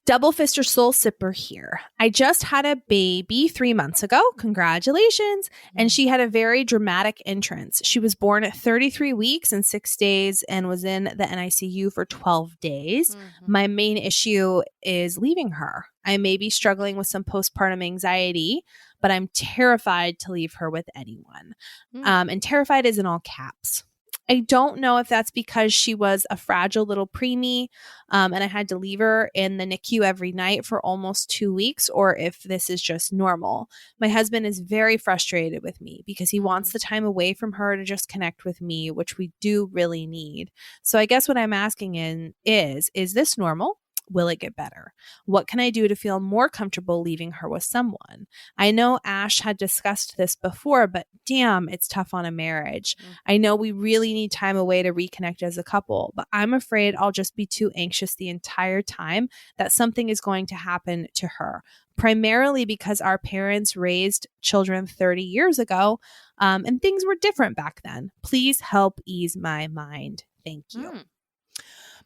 Double Fister Soul Sipper here. I just had a baby 3 months ago. Congratulations. And she had a very dramatic entrance. She was born at 33 weeks and 6 days and was in the NICU for 12 days. My main issue is leaving her. I may be struggling with some postpartum anxiety, but I'm terrified to leave her with anyone. And terrified is in all caps. I don't know if that's because she was a fragile little preemie and I had to leave her in the NICU every night for almost 2 weeks, or if this is just normal. My husband is very frustrated with me because he wants the time away from her to just connect with me, which we do really need. So I guess what I'm asking is this normal? Will it get better? What can I do to feel more comfortable leaving her with someone? I know Ash had discussed this before, but damn, it's tough on a marriage. I know we really need time away to reconnect as a couple, but I'm afraid I'll just be too anxious the entire time that something is going to happen to her, primarily because our parents raised children 30 years ago, and things were different back then. Please help ease my mind. Thank you.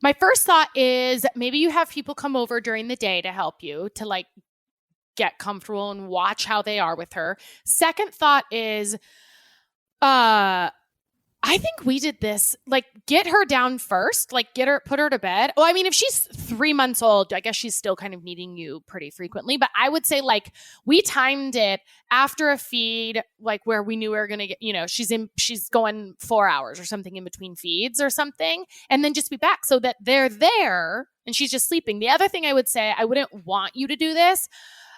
My first thought is maybe you have people come over during the day to help you to like get comfortable and watch how they are with her. Second thought is, I think we did this, like get her down first, like put her to bed. Oh, I mean, if she's 3 months old, I guess she's still kind of needing you pretty frequently, but I would say like we timed it after a feed, like where we knew we were going to get, she's going 4 hours or something in between feeds or something, and then just be back so that they're there and she's just sleeping. The other thing I would say, I wouldn't want you to do this,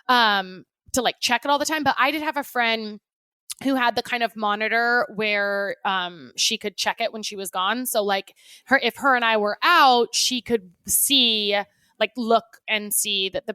to like check it all the time, but I did have a friend who had the kind of monitor where she could check it when she was gone. So like if her and I were out, she could see like look and see that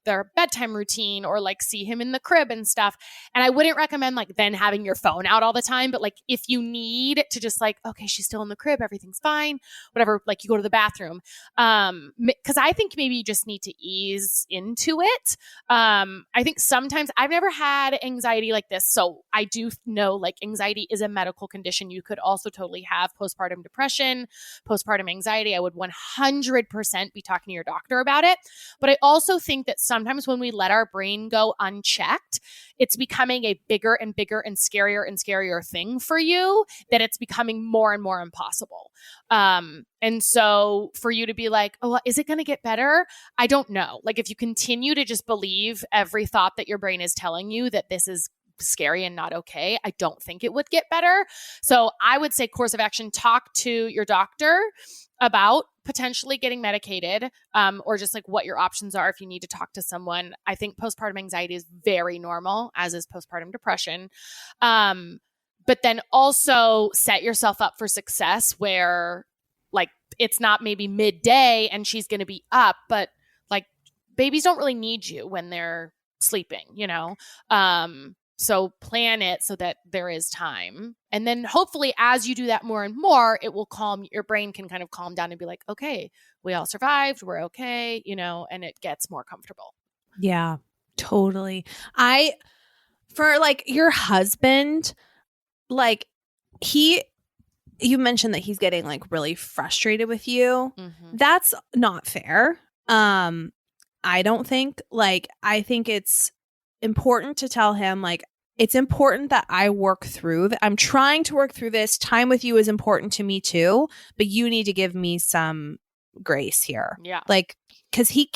their bedtime routine, or like see him in the crib and stuff. And I wouldn't recommend like then having your phone out all the time, but like if you need to just like, okay, she's still in the crib, everything's fine, whatever, like you go to the bathroom. Because I think maybe you just need to ease into it. I think sometimes I've never had anxiety like this. So I do know like anxiety is a medical condition. You could also totally have postpartum depression, postpartum anxiety. I would 100% be talking to your doctor about it. But I also think that sometimes when we let our brain go unchecked, it's becoming a bigger and bigger and scarier thing for you, that it's becoming more and more impossible. And so for you to be like, oh, well, is it going to get better? I don't know. Like if you continue to just believe every thought that your brain is telling you that this is scary and not okay, I don't think it would get better. So I would say course of action, talk to your doctor about potentially getting medicated, or just like what your options are if you need to talk to someone. I think postpartum anxiety is very normal, as is postpartum depression. But then also set yourself up for success where like it's not maybe midday and she's going to be up, but like babies don't really need you when they're sleeping, So plan it so that there is time. And then hopefully as you do that more and more, it will your brain can kind of calm down and be like, okay, we all survived. We're okay, and it gets more comfortable. Yeah, totally. For like your husband, like you mentioned that he's getting like really frustrated with you. Mm-hmm. That's not fair. I don't think. Like, I think it's important to tell him, like, it's important that I work through I'm trying to work through this. Time with you is important to me too, but you need to give me some grace here. Yeah. Like, because he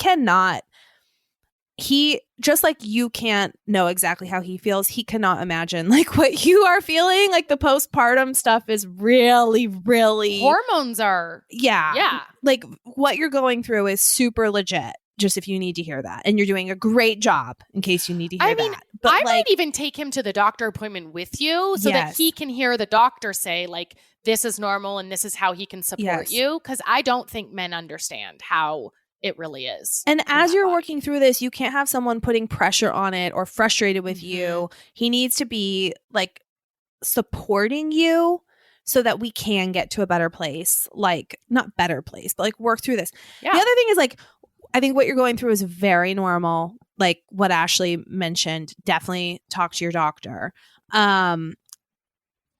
just like you can't know exactly how he feels. He cannot imagine like what you are feeling. Like the postpartum stuff is really, really hormones are. Yeah. Like what you're going through is super legit. Just if you need to hear that. And you're doing a great job in case you need to hear that. But I might even take him to the doctor appointment with you so that he can hear the doctor say like, this is normal and this is how he can support you. Because I don't think men understand how it really is. And as you're working through this, you can't have someone putting pressure on it or frustrated with you. He needs to be like supporting you so that we can get to a better place. Like not better place, but like work through this. Yeah. The other thing is like, I think what you're going through is very normal. Like what Ashley mentioned, definitely talk to your doctor.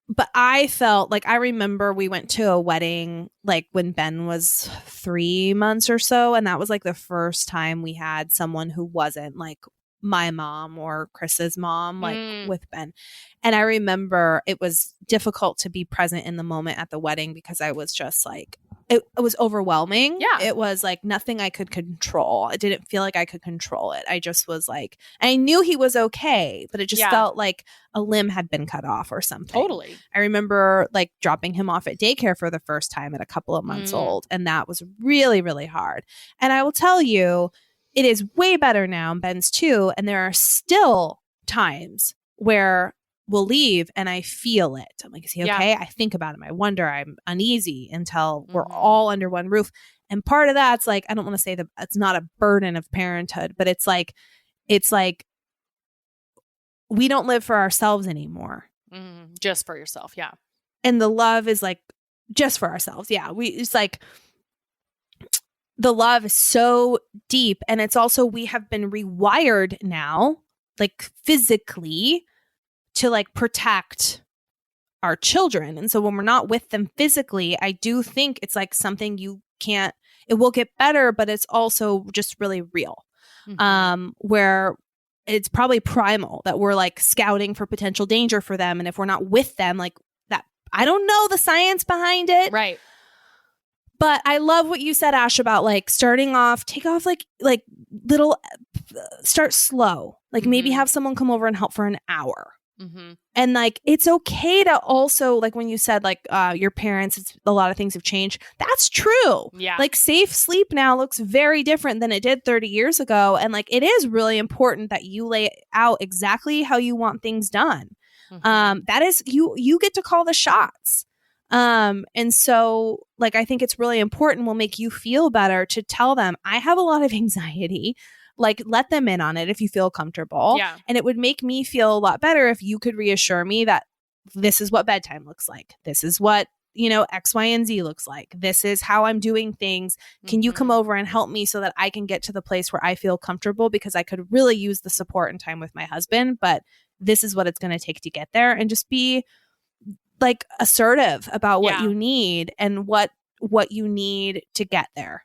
But I felt like I remember we went to a wedding like when Ben was 3 months or so. And that was like the first time we had someone who wasn't like my mom or Chris's mom, like with Ben. And I remember it was difficult to be present in the moment at the wedding because I was just like, it was overwhelming. Yeah. It was like nothing I could control. I didn't feel like I could control it. I just was like, and I knew he was okay, but it just felt like a limb had been cut off or something. Totally. I remember like dropping him off at daycare for the first time at a couple of months old. And that was really, really hard. And I will tell you, it is way better now. Ben's 2. And there are still times where we'll leave and I feel it. I'm like, is he okay? I think about him. I wonder. I'm uneasy until we're all under one roof. And part of that's like, I don't want to say that it's not a burden of parenthood, but it's like we don't live for ourselves anymore. Just for yourself. Yeah. And the love is like just for ourselves. Yeah. It's like the love is so deep. And it's also, we have been rewired now, like physically, to like protect our children. And so when we're not with them physically, I do think it's like something you can't, it will get better, but it's also just really real. Where it's probably primal that we're like scouting for potential danger for them. And if we're not with them, like that, I don't know the science behind it. Right. But I love what you said, Ash, about like starting off, take off like little, start slow. Like maybe have someone come over and help for an hour. And like, it's okay to also, like when you said like your parents, a lot of things have changed. That's true. Yeah. Like safe sleep now looks very different than it did 30 years ago. And like, it is really important that you lay out exactly how you want things done. That is, you get to call the shots. And so like, I think it's really important, will make you feel better to tell them, I have a lot of anxiety. Like, let them in on it if you feel comfortable. Yeah. And it would make me feel a lot better if you could reassure me that this is what bedtime looks like. This is what, X, Y, and Z looks like. This is how I'm doing things. Can you come over and help me so that I can get to the place where I feel comfortable, because I could really use the support and time with my husband, but this is what it's going to take to get there. And just be like assertive about what you need and what you need to get there.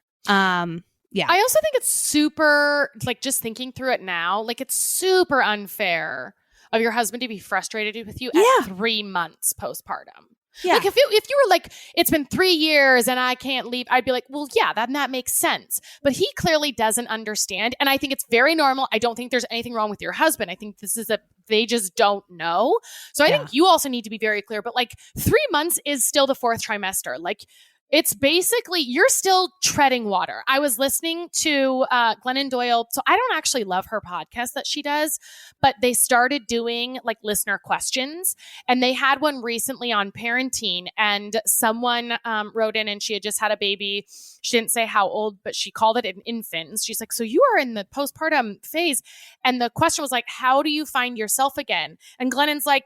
Yeah. I also think it's super, like, just thinking through it now, like, it's super unfair of your husband to be frustrated with you at 3 months postpartum. Yeah. Like, if you were like, it's been 3 years and I can't leave, I'd be like, well, yeah, that makes sense. But he clearly doesn't understand. And I think it's very normal. I don't think there's anything wrong with your husband. I think this is they just don't know. So I think you also need to be very clear. But like, 3 months is still the 4th trimester. Like, it's basically, you're still treading water. I was listening to Glennon Doyle. So I don't actually love her podcast that she does, but they started doing like listener questions, and they had one recently on parenting, and someone wrote in, and she had just had a baby. She didn't say how old, but she called it an infant. And she's like, so you are in the postpartum phase. And the question was like, how do you find yourself again? And Glennon's like,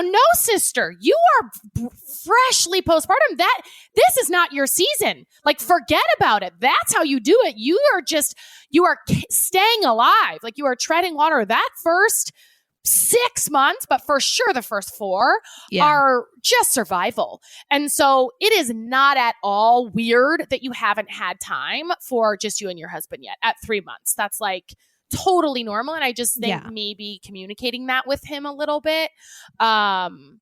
no, sister. You are freshly postpartum. This is not your season. Like, forget about it. That's how you do it. You are staying alive. Like, you are treading water. That first 6 months, but for sure the first 4 are just survival. And so it is not at all weird that you haven't had time for just you and your husband yet at 3 months. That's like totally normal. And I just think maybe communicating that with him a little bit, and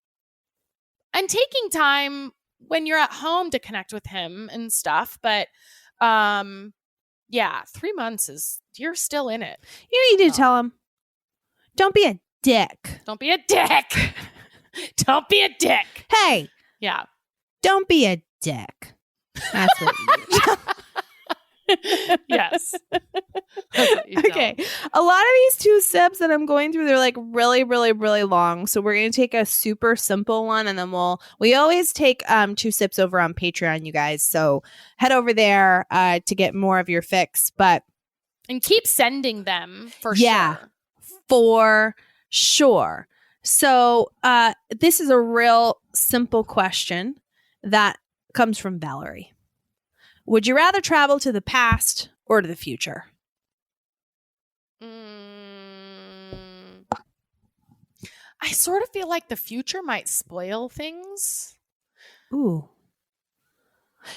taking time when you're at home to connect with him and stuff. But 3 months is, you're still in it. You need to tell him, don't be a dick. Don't be a dick. Don't be a dick. Hey. Yeah. Don't be a dick. That's what you do. Yes. Okay. A lot of these 2 sips that I'm going through, they're like really, really, really long. So we're going to take a super simple one, and then we always take 2 sips over on Patreon, you guys. So head over there to get more of your fix. And keep sending them for sure. For sure. So this is a real simple question that comes from Valerie. Would you rather travel to the past or to the future? I sort of feel like the future might spoil things. Ooh.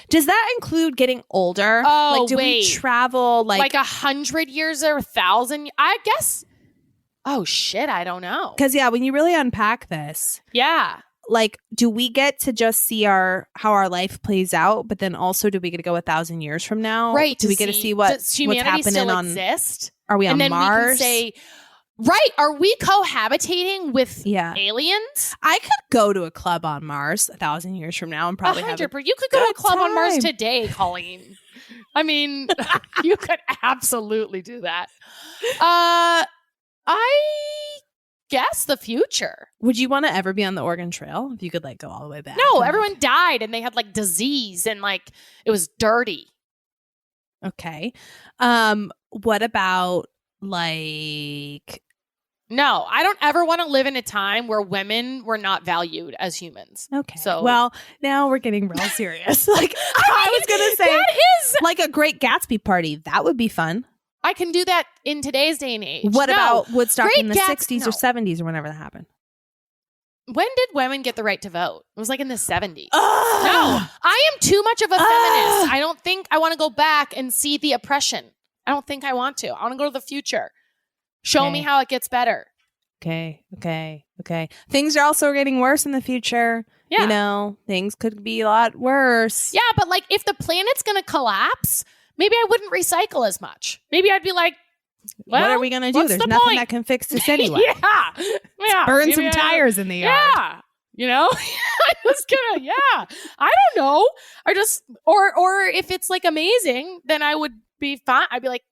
Does that include getting older? Oh, like, do we travel like 100 years or 1,000? I guess. Oh, shit. I don't know. Because, when you really unpack this. Yeah. Like, do we get to just see how our life plays out, but then also do we get to go 1,000 years from now? Right. Do we get to see what's happening still exist? Are we on Mars? And then we can say, are we cohabitating with aliens? I could go to a club on Mars 1,000 years from now and probably 100. You could go to a club on Mars today, Colleen. I mean, you could absolutely do that. I guess the future. Would you want to ever be on the Oregon Trail if you could go all the way back? No, everyone died and they had disease and it was dirty. Okay. What about No, I don't ever want to live in a time where women were not valued as humans. Okay. So, well, now we're getting real serious. I was going to say, that is a Great Gatsby party. That would be fun. I can do that in today's day and age. What about Woodstock in the 60s or 70s or whenever that happened? When did women get the right to vote? It was in the 70s. No, I am too much of a feminist. I don't think I want to go back and see the oppression. I don't think I want to. I want to go to the future. Show me how it gets better. Okay. Things are also getting worse in the future. Yeah. Things could be a lot worse. Yeah, but if the planet's going to collapse, maybe I wouldn't recycle as much. Maybe I'd be like, well, what are we going to do? There's nothing that can fix this anyway. Yeah. Burn some tires in the yard. Yeah. I was gonna, I don't know. I just, or if it's amazing, then I would be fine. I'd be like,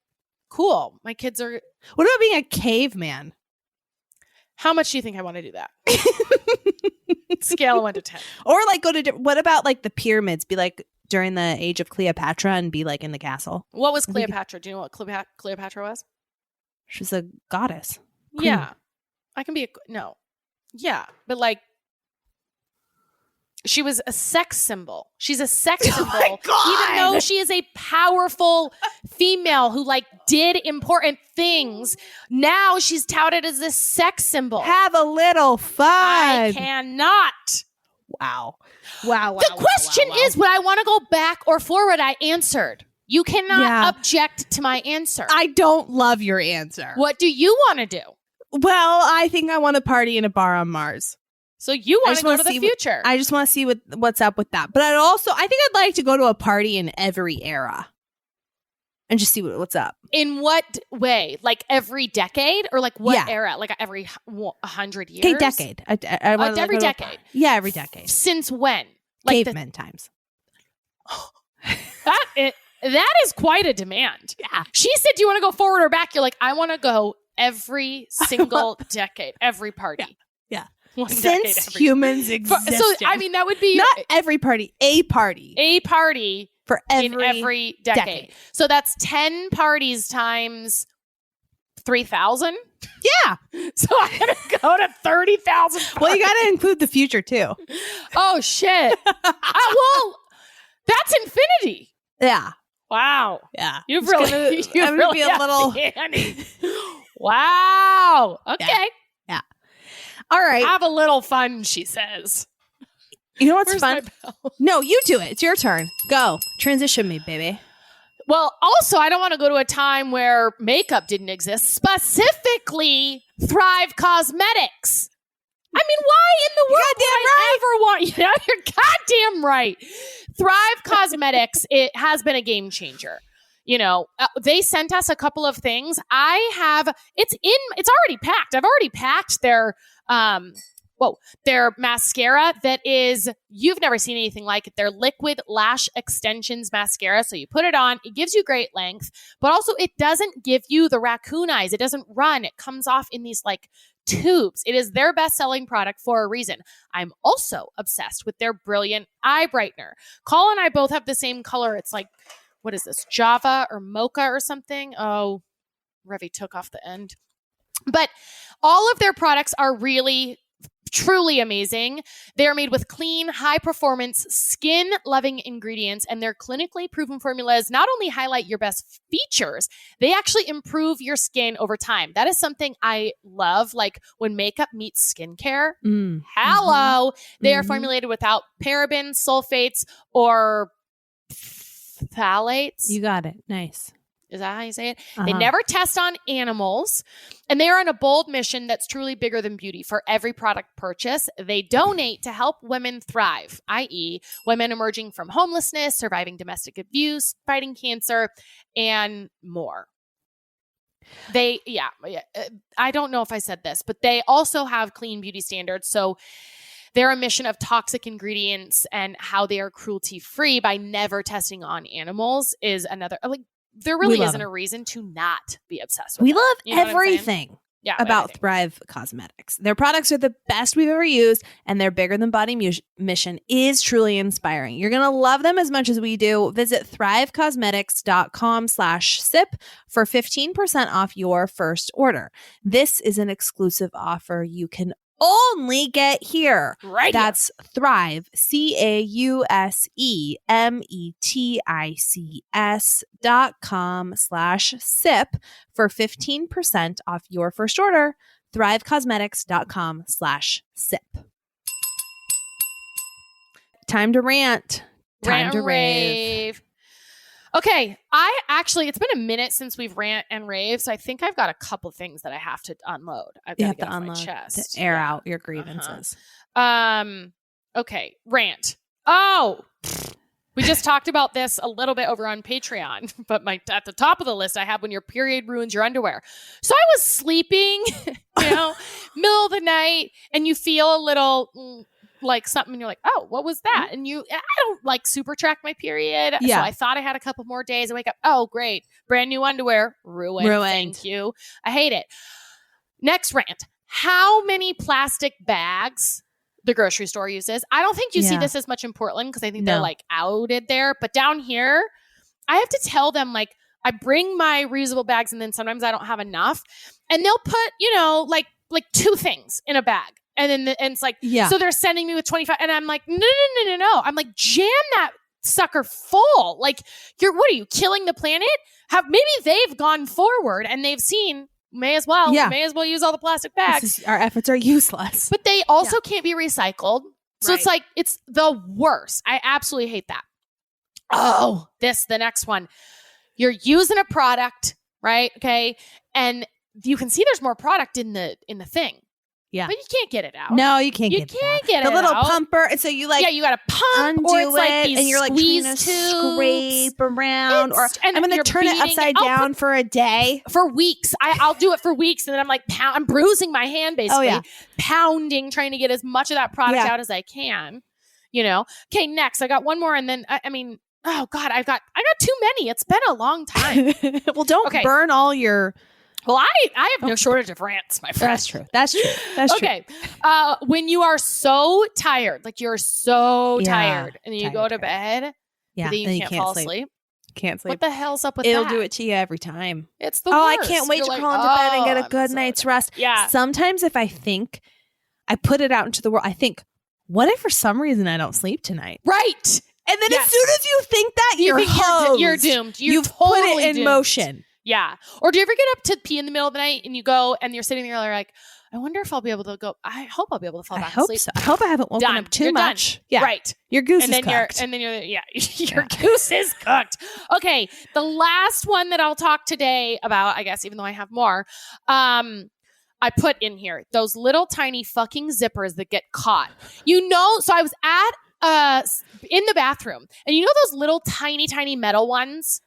cool. My kids are. What about being a caveman? How much do you think I want to do that? Scale of 1 to 10. Or like go to what about like the pyramids? Be like during the age of Cleopatra and be like in the castle. What was Cleopatra? Do you know what Cleopatra was? She's a goddess. Queen. Yeah. I can be no. Yeah, but like she was a sex symbol. She's a sex symbol. My God. Even though she is a powerful female who like did important things, now she's touted as this sex symbol. Have a little fun. I cannot. Wow. The question is, would I want to go back or forward? I answered. You cannot object to my answer. I don't love your answer. What do you want to do? Well, I think I want to party in a bar on Mars. So you want to go to the future. I just want to see what's up with that. But I think I'd like to go to a party in every era and just see what's up. In what way? Like every decade or like what era? Like every 100 years? Okay, decade. I want every decade. Yeah, every decade. Since when? Like caveman times. That is quite a demand. Yeah. She said, do you want to go forward or back? You're like, I want to go every single decade, every party. Yeah. Since humans existed. So, I mean, that would be not every party, a party. A party for every decade. So that's 10 parties times 3,000. Yeah. So I'm going to go to 30,000. Well, you got to include the future too. Oh, shit. Well, that's infinity. Yeah. Wow. Yeah. You've really be a little. Wow. Okay. Yeah. All right. Have a little fun, she says. You know what's Where's fun? No, you do it. It's your turn. Go. Transition me, baby. Well, also, I don't want to go to a time where makeup didn't exist, specifically Thrive Cosmetics. I mean, why in the world would I ever want? You know, you're goddamn right. Thrive Cosmetics, it has been a game changer. You know, they sent us a couple of things. It's already packed. I've already packed their mascara that is, you've never seen anything like it. Their liquid lash extensions mascara. So you put it on, it gives you great length, but also it doesn't give you the raccoon eyes. It doesn't run. It comes off in these like tubes. It is their best-selling product for a reason. I'm also obsessed with their brilliant eye brightener. Cole and I both have the same color. It's like, what is this? Java or mocha or something? Oh, Revi took off the end. But all of their products are really truly amazing. They're made with clean, high-performance, skin-loving ingredients, and their clinically proven formulas not only highlight your best features, they actually improve your skin over time. That is something I love, like when makeup meets skincare. Hello! They are formulated without parabens, sulfates, or phthalates. You got it. Nice. Is that how you say it? They never test on animals, and they are on a bold mission that's truly bigger than beauty. For every product purchase, they donate to help women thrive, i.e., women emerging from homelessness, surviving domestic abuse, fighting cancer, and more. I don't know if I said this, but they also have clean beauty standards. So their emission of toxic ingredients and how they are cruelty-free by never testing on animals is another, like, there really isn't a reason to not be obsessed with We them. love You know everything about everything. Thrive Cosmetics. Their products are the best we've ever used, and their bigger than body mission is truly inspiring. You're going to love them as much as we do. Visit thrivecosmetics.com/sip for 15% off your first order. This is an exclusive offer you can only get here. Right. That's Thrive, CAUSEMETICS.com/sip for 15% off your first order. Thrivecosmetics.com/sip. Time to rant. Time to rave. Okay, it's been a minute since we've rant and rave, so I think I've got a couple things that I have to unload. I've got to get off my chest. To air out your grievances. Okay, rant. Oh, we just talked about this a little bit over on Patreon, but at the top of the list, I have when your period ruins your underwear. So I was sleeping, middle of the night, and you feel a little like something, and you're like, oh, what was that? And I don't like super track my period. Yeah. So I thought I had a couple more days. I wake up, oh, great. Brand new underwear. Ruined. Thank you. I hate it. Next rant. how many plastic bags the grocery store uses. I don't think you see this as much in Portland because I think they're like outed there. But down here, I have to tell them like I bring my reusable bags and then sometimes I don't have enough. And they'll put, you know, like 2 things in a bag. And then and it's like, so they're sending me with 25. And I'm like, no. I'm like, jam that sucker full. Like, what are you, killing the planet? Maybe they've gone forward and they've seen, may as well use all the plastic bags. Our efforts are useless. But they also can't be recycled. So it's like, it's the worst. I absolutely hate that. Oh, the next one. You're using a product, right? Okay. And you can see there's more product in the thing. Yeah. But you can't get it out. No, you can't get it out. The little pumper. And so you like, you got to pump undo or it's like it these and you're like trying to scrape around I'm going to turn it upside down for a day. For weeks. I'll do it for weeks. And then I'm like, I'm bruising my hand basically. Pounding, trying to get as much of that product out as I can. You know? Okay, next. I got one more and then, I mean, oh God, I got too many. It's been a long time. Well, don't burn all your... Well, I have no shortage of rants, my friend. That's true. Okay. When you are so tired, like you're so tired, and you go to bed, then you can't fall asleep. Can't sleep. What the hell's up with that? It'll do it to you every time. It's the worst. I can't wait to crawl into bed and get a good night's rest. Yeah. Sometimes if I think, I put it out into the world, I think, what if for some reason I don't sleep tonight? Right. And then as soon as you think that, you're doomed. You've put it in motion. Yeah. Or do you ever get up to pee in the middle of the night and you go and you're sitting there like, I wonder if I'll be able to go. I hope I'll be able to fall back asleep. So. I hope I haven't woken up too much. Done. Yeah. Right. Your goose is cooked. Your goose is cooked. Okay. The last one that I'll talk today about, I guess, even though I have more, I put in here those little tiny fucking zippers that get caught. You know, so I was in the bathroom and you know those little tiny metal ones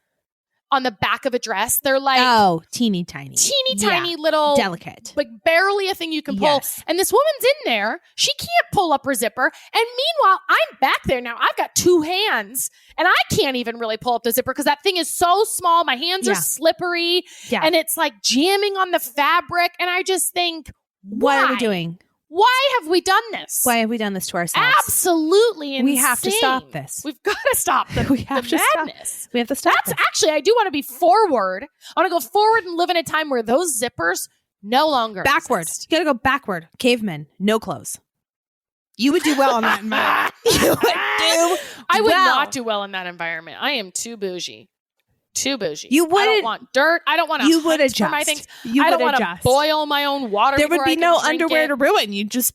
on the back of a dress? They're like teeny tiny little delicate, like barely a thing you can pull. And this woman's in there, she can't pull up her zipper, and meanwhile I'm back there now. I've got 2 hands and I can't even really pull up the zipper because that thing is so small. My hands are slippery and it's like jamming on the fabric, and I just think, what are we doing? Why have we done this? Why have we done this to ourselves? Absolutely insane. We have to stop this. We've got to stop the madness. We have to stop That's actually, I do want to be forward. I want to go forward and live in a time where those zippers no longer exist. You got to go backward. Cavemen, no clothes. You would do well in that environment. I would not do well in that environment. I am too bougie. You wouldn't. I don't want dirt. I don't want to hunt for my things. I don't want to boil my own water. There would be no underwear to ruin. You'd just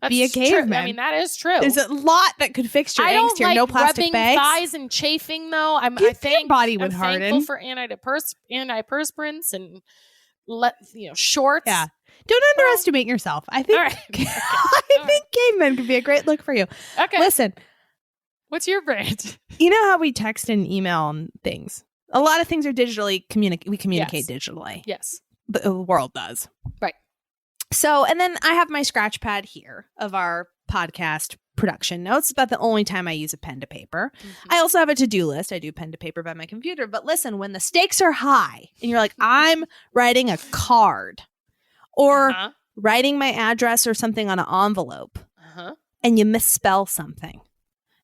be a caveman. True. I mean, that is true. There's a lot that could fix your angst here. No plastic rubbing bags. Thighs and chafing though. I think your body would harden. I'm thankful for antiperspirants and shorts. Yeah. Don't underestimate yourself. I think I think cavemen could be a great look for you. Okay. Listen. What's your brand? You know how we text and email and things? A lot of things are digitally we communicate digitally. Yes. The world does. Right. So, and then I have my scratch pad here of our podcast production notes. It's about the only time I use a pen to paper. Mm-hmm. I also have a to-do list. I do pen to paper by my computer. But listen, when the stakes are high and you're like, I'm writing a card or writing my address or something on an envelope and you misspell something.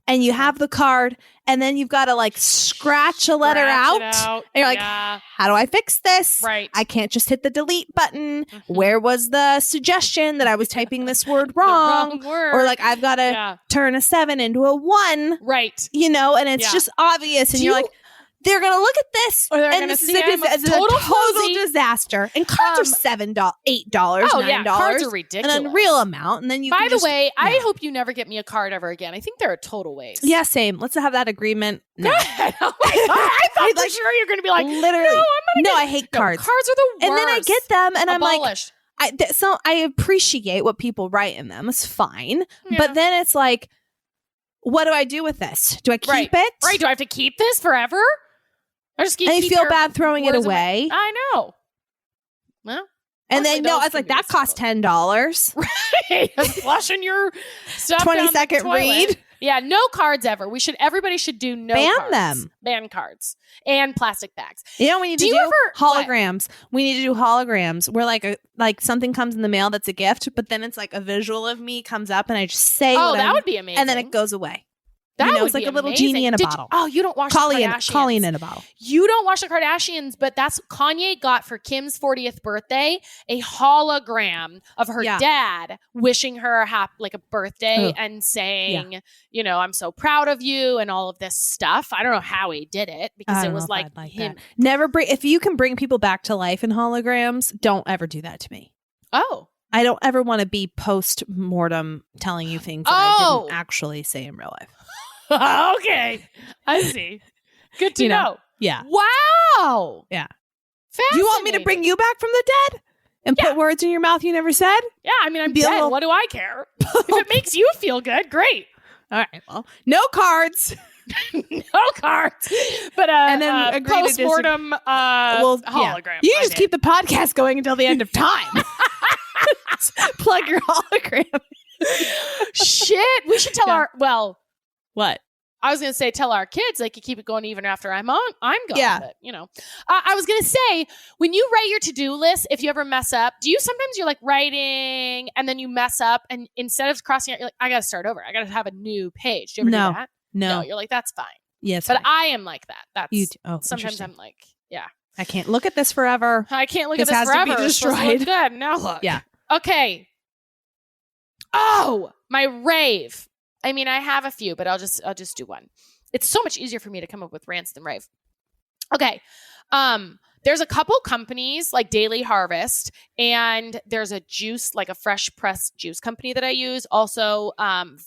And you have the card, and then you've got to like scratch a letter out. And you're like, how do I fix this? Right. I can't just hit the delete button. Where was the suggestion that I was typing this word wrong? The wrong word. Or like, I've got to turn a 7 into a 1. Right. You know, and it's just obvious. And you're like, they're going to look at this. Or they're going to see it as a total disaster. And cards are $7, $8, $9. Cards are ridiculous. An unreal amount. And then you By the way, I hope you never get me a card ever again. I think they're a total waste. Yeah, same. Let's have that agreement. No. Oh my God. I thought for sure you're going to be like, literally. I hate cards. Cards are the worst. And then I get them and Abolished. I'm like, so I appreciate what people write in them. It's fine. Yeah. But then it's like, what do I do with this? Do I keep it? Right. Do I have to keep this forever? I just keep feel bad throwing it away. I know. Well, and then I was like, that costs $10. Right, flushing your stuff 20-second read. Yeah, no cards ever. Everybody should do no Ban cards. them. Ban cards and plastic bags. You know, we need to do ever- holograms. We need to do holograms where like something comes in the mail that's a gift, but then it's like a visual of me comes up and I just say, Oh, that would be amazing. and then it goes away. That you know, would it's like be a little amazing. genie in a Did bottle. You don't watch the Kardashians. Colleen in a bottle. You don't watch the Kardashians, but that's Kanye got for Kim's 40th birthday a hologram of her dad wishing her a birthday and saying, you know, I'm so proud of you and all of this stuff. I don't know how he did it because it was like him. That. Never if you can bring people back to life in holograms, don't ever do that to me. Oh. I don't ever want to be post-mortem telling you things that I didn't actually say in real life. Okay. I see. Good to know. Yeah. Wow. Yeah. Do you want me to bring you back from the dead and put words in your mouth you never said? Yeah, I mean, I'm dead. What do I care? If it makes you feel good, great. All right. Well, no cards. No cards. But and then post-mortem hologram. You just keep the podcast going until the end of time. Plug your hologram. Shit. We should tell what? I was going to say, tell our kids they could keep it going even after I'm gone. Yeah. But, you know, I was going to say, when you write your to-do list, if you ever mess up, sometimes you're like writing and then you mess up and instead of crossing out, you're like, I got to start over. I got to have a new page. Do you ever do that? No. You're like, that's fine. Yes. But I am like that. That's you sometimes I'm like, yeah. I can't look at this forever. I can't look at this forever. To be destroyed. It's supposed to look good. Now look. Yeah. Okay. Oh, my rave. I mean, I have a few, but I'll just do one. It's so much easier for me to come up with rants than rave. Okay. There's a couple companies like Daily Harvest, and there's a juice, like a fresh pressed juice company that I use. Also,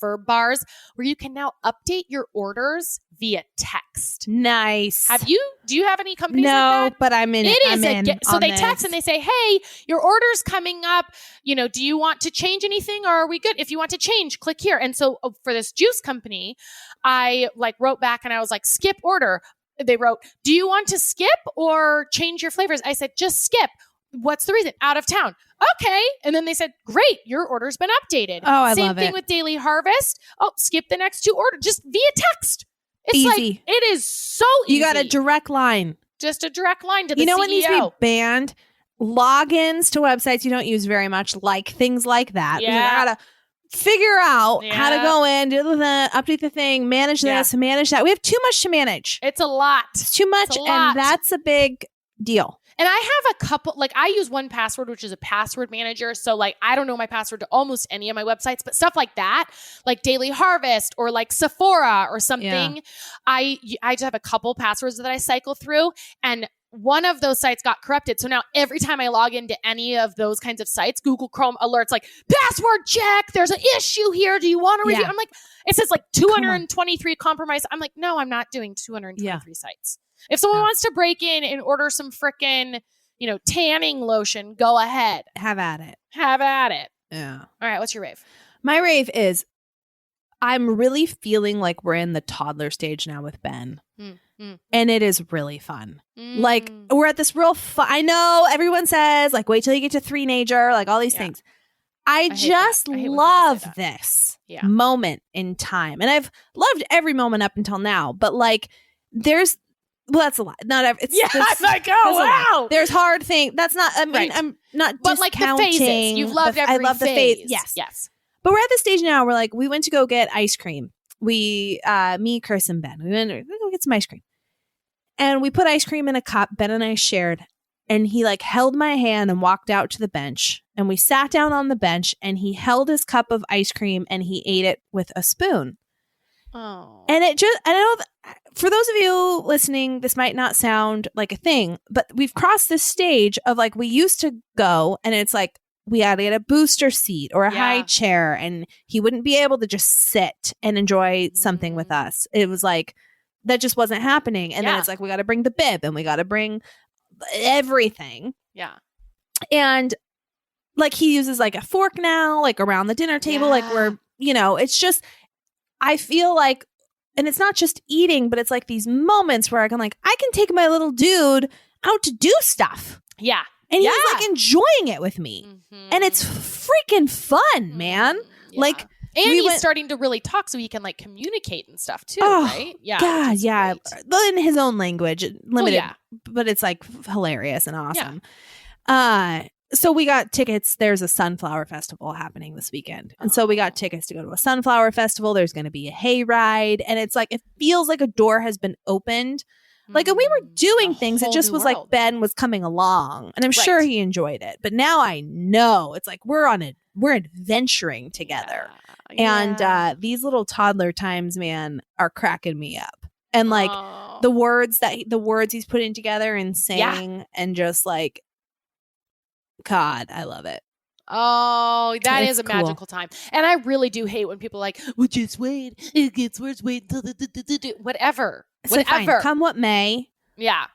Verb Bars, where you can now update your orders via text. Nice. Do you have any companies no, like that? But I'm in it. So they text and they say, hey, your order's coming up. You know, do you want to change anything or are we good? If you want to change, click here. And so for this juice company, I wrote back and I was like, skip order. They wrote, do you want to skip or change your flavors? I said, just skip. What's the reason? Out of town. Okay. And then they said, great, your order's been updated. Oh, I love it. Same thing with Daily Harvest. Oh, skip the next 2 orders just via text. It's easy. It is so easy. You got a direct line. Just a direct line to the CEO. You know what needs to be banned? Logins to websites you don't use very much, like things like that. Yeah. I gotta figure out how to go in, do the update the thing, manage this, manage that. We have too much to manage. It's a lot. It's too much, and that's a big deal. And I have a couple, I use 1Password, which is a password manager. So I don't know my password to almost any of my websites, but stuff like that, like Daily Harvest or like Sephora or something. Yeah. I just have a couple passwords that I cycle through, and one of those sites got corrupted. So now every time I log into any of those kinds of sites, Google Chrome alerts like, password check, there's an issue here. Do you want to review? Yeah. I'm like, it says 223 compromised. I'm like, no, I'm not doing 223 sites. If someone wants to break in and order some frickin', tanning lotion, go ahead. Have at it. Yeah. All right. What's your rave? My rave is I'm really feeling like we're in the toddler stage now with Ben. And it is really fun. We're at this real fun. I know everyone says wait till you get to three-nager, all these things. I just love this moment in time. And I've loved every moment up until now, but there's, that's a lot. Not every. Wow. There's hard things. That's not. I mean, I'm not. But discounting the phases, you've loved every. I love the phase. Yes. But we're at the stage now where we went to go get ice cream. Me, Chris, and Ben. We went to go get some ice cream, and we put ice cream in a cup. Ben and I shared, and he held my hand and walked out to the bench, and we sat down on the bench, and he held his cup of ice cream and he ate it with a spoon. Oh. And I know that for those of you listening, this might not sound like a thing, but we've crossed this stage of we used to go and it's we had to get a booster seat or a high chair, and he wouldn't be able to just sit and enjoy something with us. It was that just wasn't happening. And then it's we got to bring the bib and we got to bring everything. Yeah. And he uses a fork now, around the dinner table, we're, it's just, I feel and it's not just eating, but it's these moments where I can I can take my little dude out to do stuff. Yeah. And he's enjoying it with me. Mm-hmm. And it's freaking fun, man. Yeah. And We he's went- starting to really talk so he can like communicate and stuff too, Oh, right? Yeah. God, which is yeah. great. In his own language, limited, yeah. but it's like hilarious and awesome. So we got tickets. There's a sunflower festival happening this weekend. And so we got tickets to go to a sunflower festival. There's going to be a hayride. And it's like, it feels like a door has been opened. Like, and we were doing A things. It whole just new was world. like Ben was coming along. And I'm Right. sure he enjoyed it. But now I know it's like we're adventuring together. Yeah. And these little toddler times, man, are cracking me up. And like Oh. the words he's putting together and saying, and just like, God, I love it. Oh, that It's is a cool. magical time. And I really do hate when people are like, well, just wait. It gets worse. Wait until whatever. So fine, Whatever. come what may. Yeah.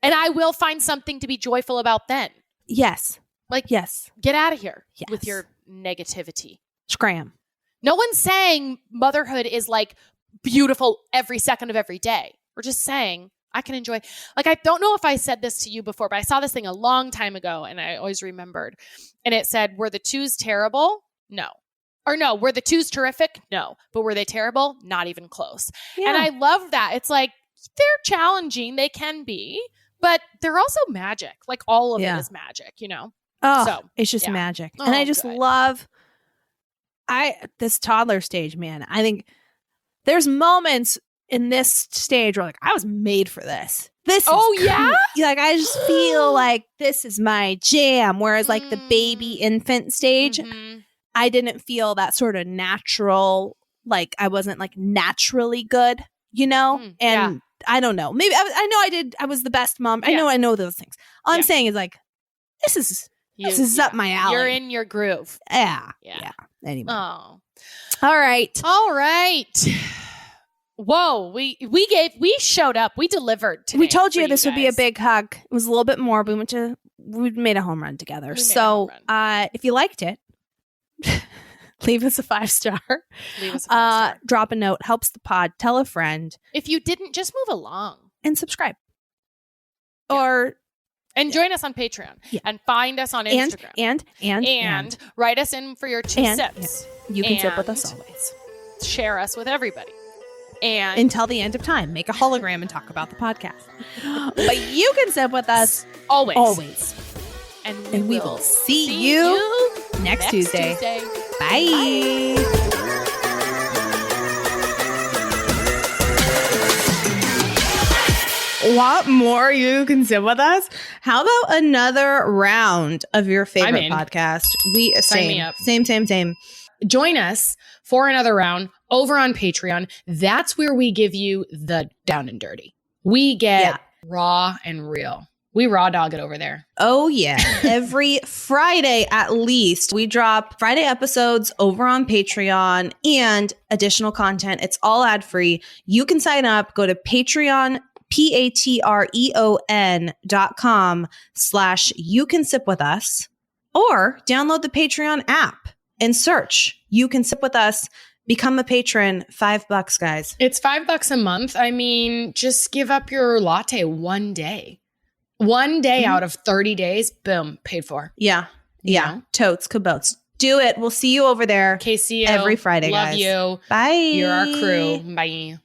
And I will find something to be joyful about then. Yes. Like, Yes. get out of here with Yes. your negativity. Scram. No one's saying motherhood is like beautiful every second of every day. We're just saying I can enjoy. Like, I don't know if I said this to you before, but I saw this thing a long time ago and I always remembered. And it said, were the twos terrible? No. Or no, were the twos terrific? No. But were they terrible? Not even close. Yeah. And I love that. It's like, they're challenging. They can be, but they're also magic. Like, all of Yeah. it is magic, you know? Oh, So, it's just yeah. magic. And I Oh, just good. love this toddler stage, man. I think there's moments in this stage where like I was made for this. This is Oh, yeah? like I just feel like this is my jam. Whereas like the baby infant stage, Mhm. I didn't feel that sort of natural, like I wasn't like naturally good, you know? yeah. And I don't know. Maybe I know I did. I was the best mom. Yeah. I know those things. All I'm Yeah. saying is like, this is up my alley. You're in your groove. Yeah. Yeah. Yeah. Anyway. Oh. All right. All right. Whoa, we showed up. We delivered today. We told you for this would be a guys. big hug. It was a little bit more. We made a home run together. We made a So home if you liked it, leave us a 5-star. Leave us a 5-star. Drop a note. Helps the pod. Tell a friend If you didn't, just move along. and subscribe. Yeah. Or And join us on Patreon. Yeah. And find us on Instagram. and write us in for your two And- sips. you can sip with us and- always Share us with everybody. And until the end of time. Make a hologram and talk about the podcast. But you can sip with us always. And we will see you next Tuesday. Bye. Want more? You can sit with us. How about another round of your favorite in. podcast? Sign me up. Same. Join us for another round over on Patreon. That's where we give you the down and dirty. We get raw and real. We raw dog it over there. Oh, yeah. Every Friday, at least, we drop Friday episodes over on Patreon and additional content. It's all ad free. You can sign up. Go to Patreon, patreon.com/you can sip with us, or download the Patreon app and search You Can Sip With Us. Become a patron. $5, guys. It's $5 a month. I mean, just give up your latte one day. One day out of 30 days, boom, paid for. Yeah. You Yeah. know? Totes, kabotes. Do it. We'll see you over there KCO. every Friday, Love guys. you. Bye. You're our crew. Bye.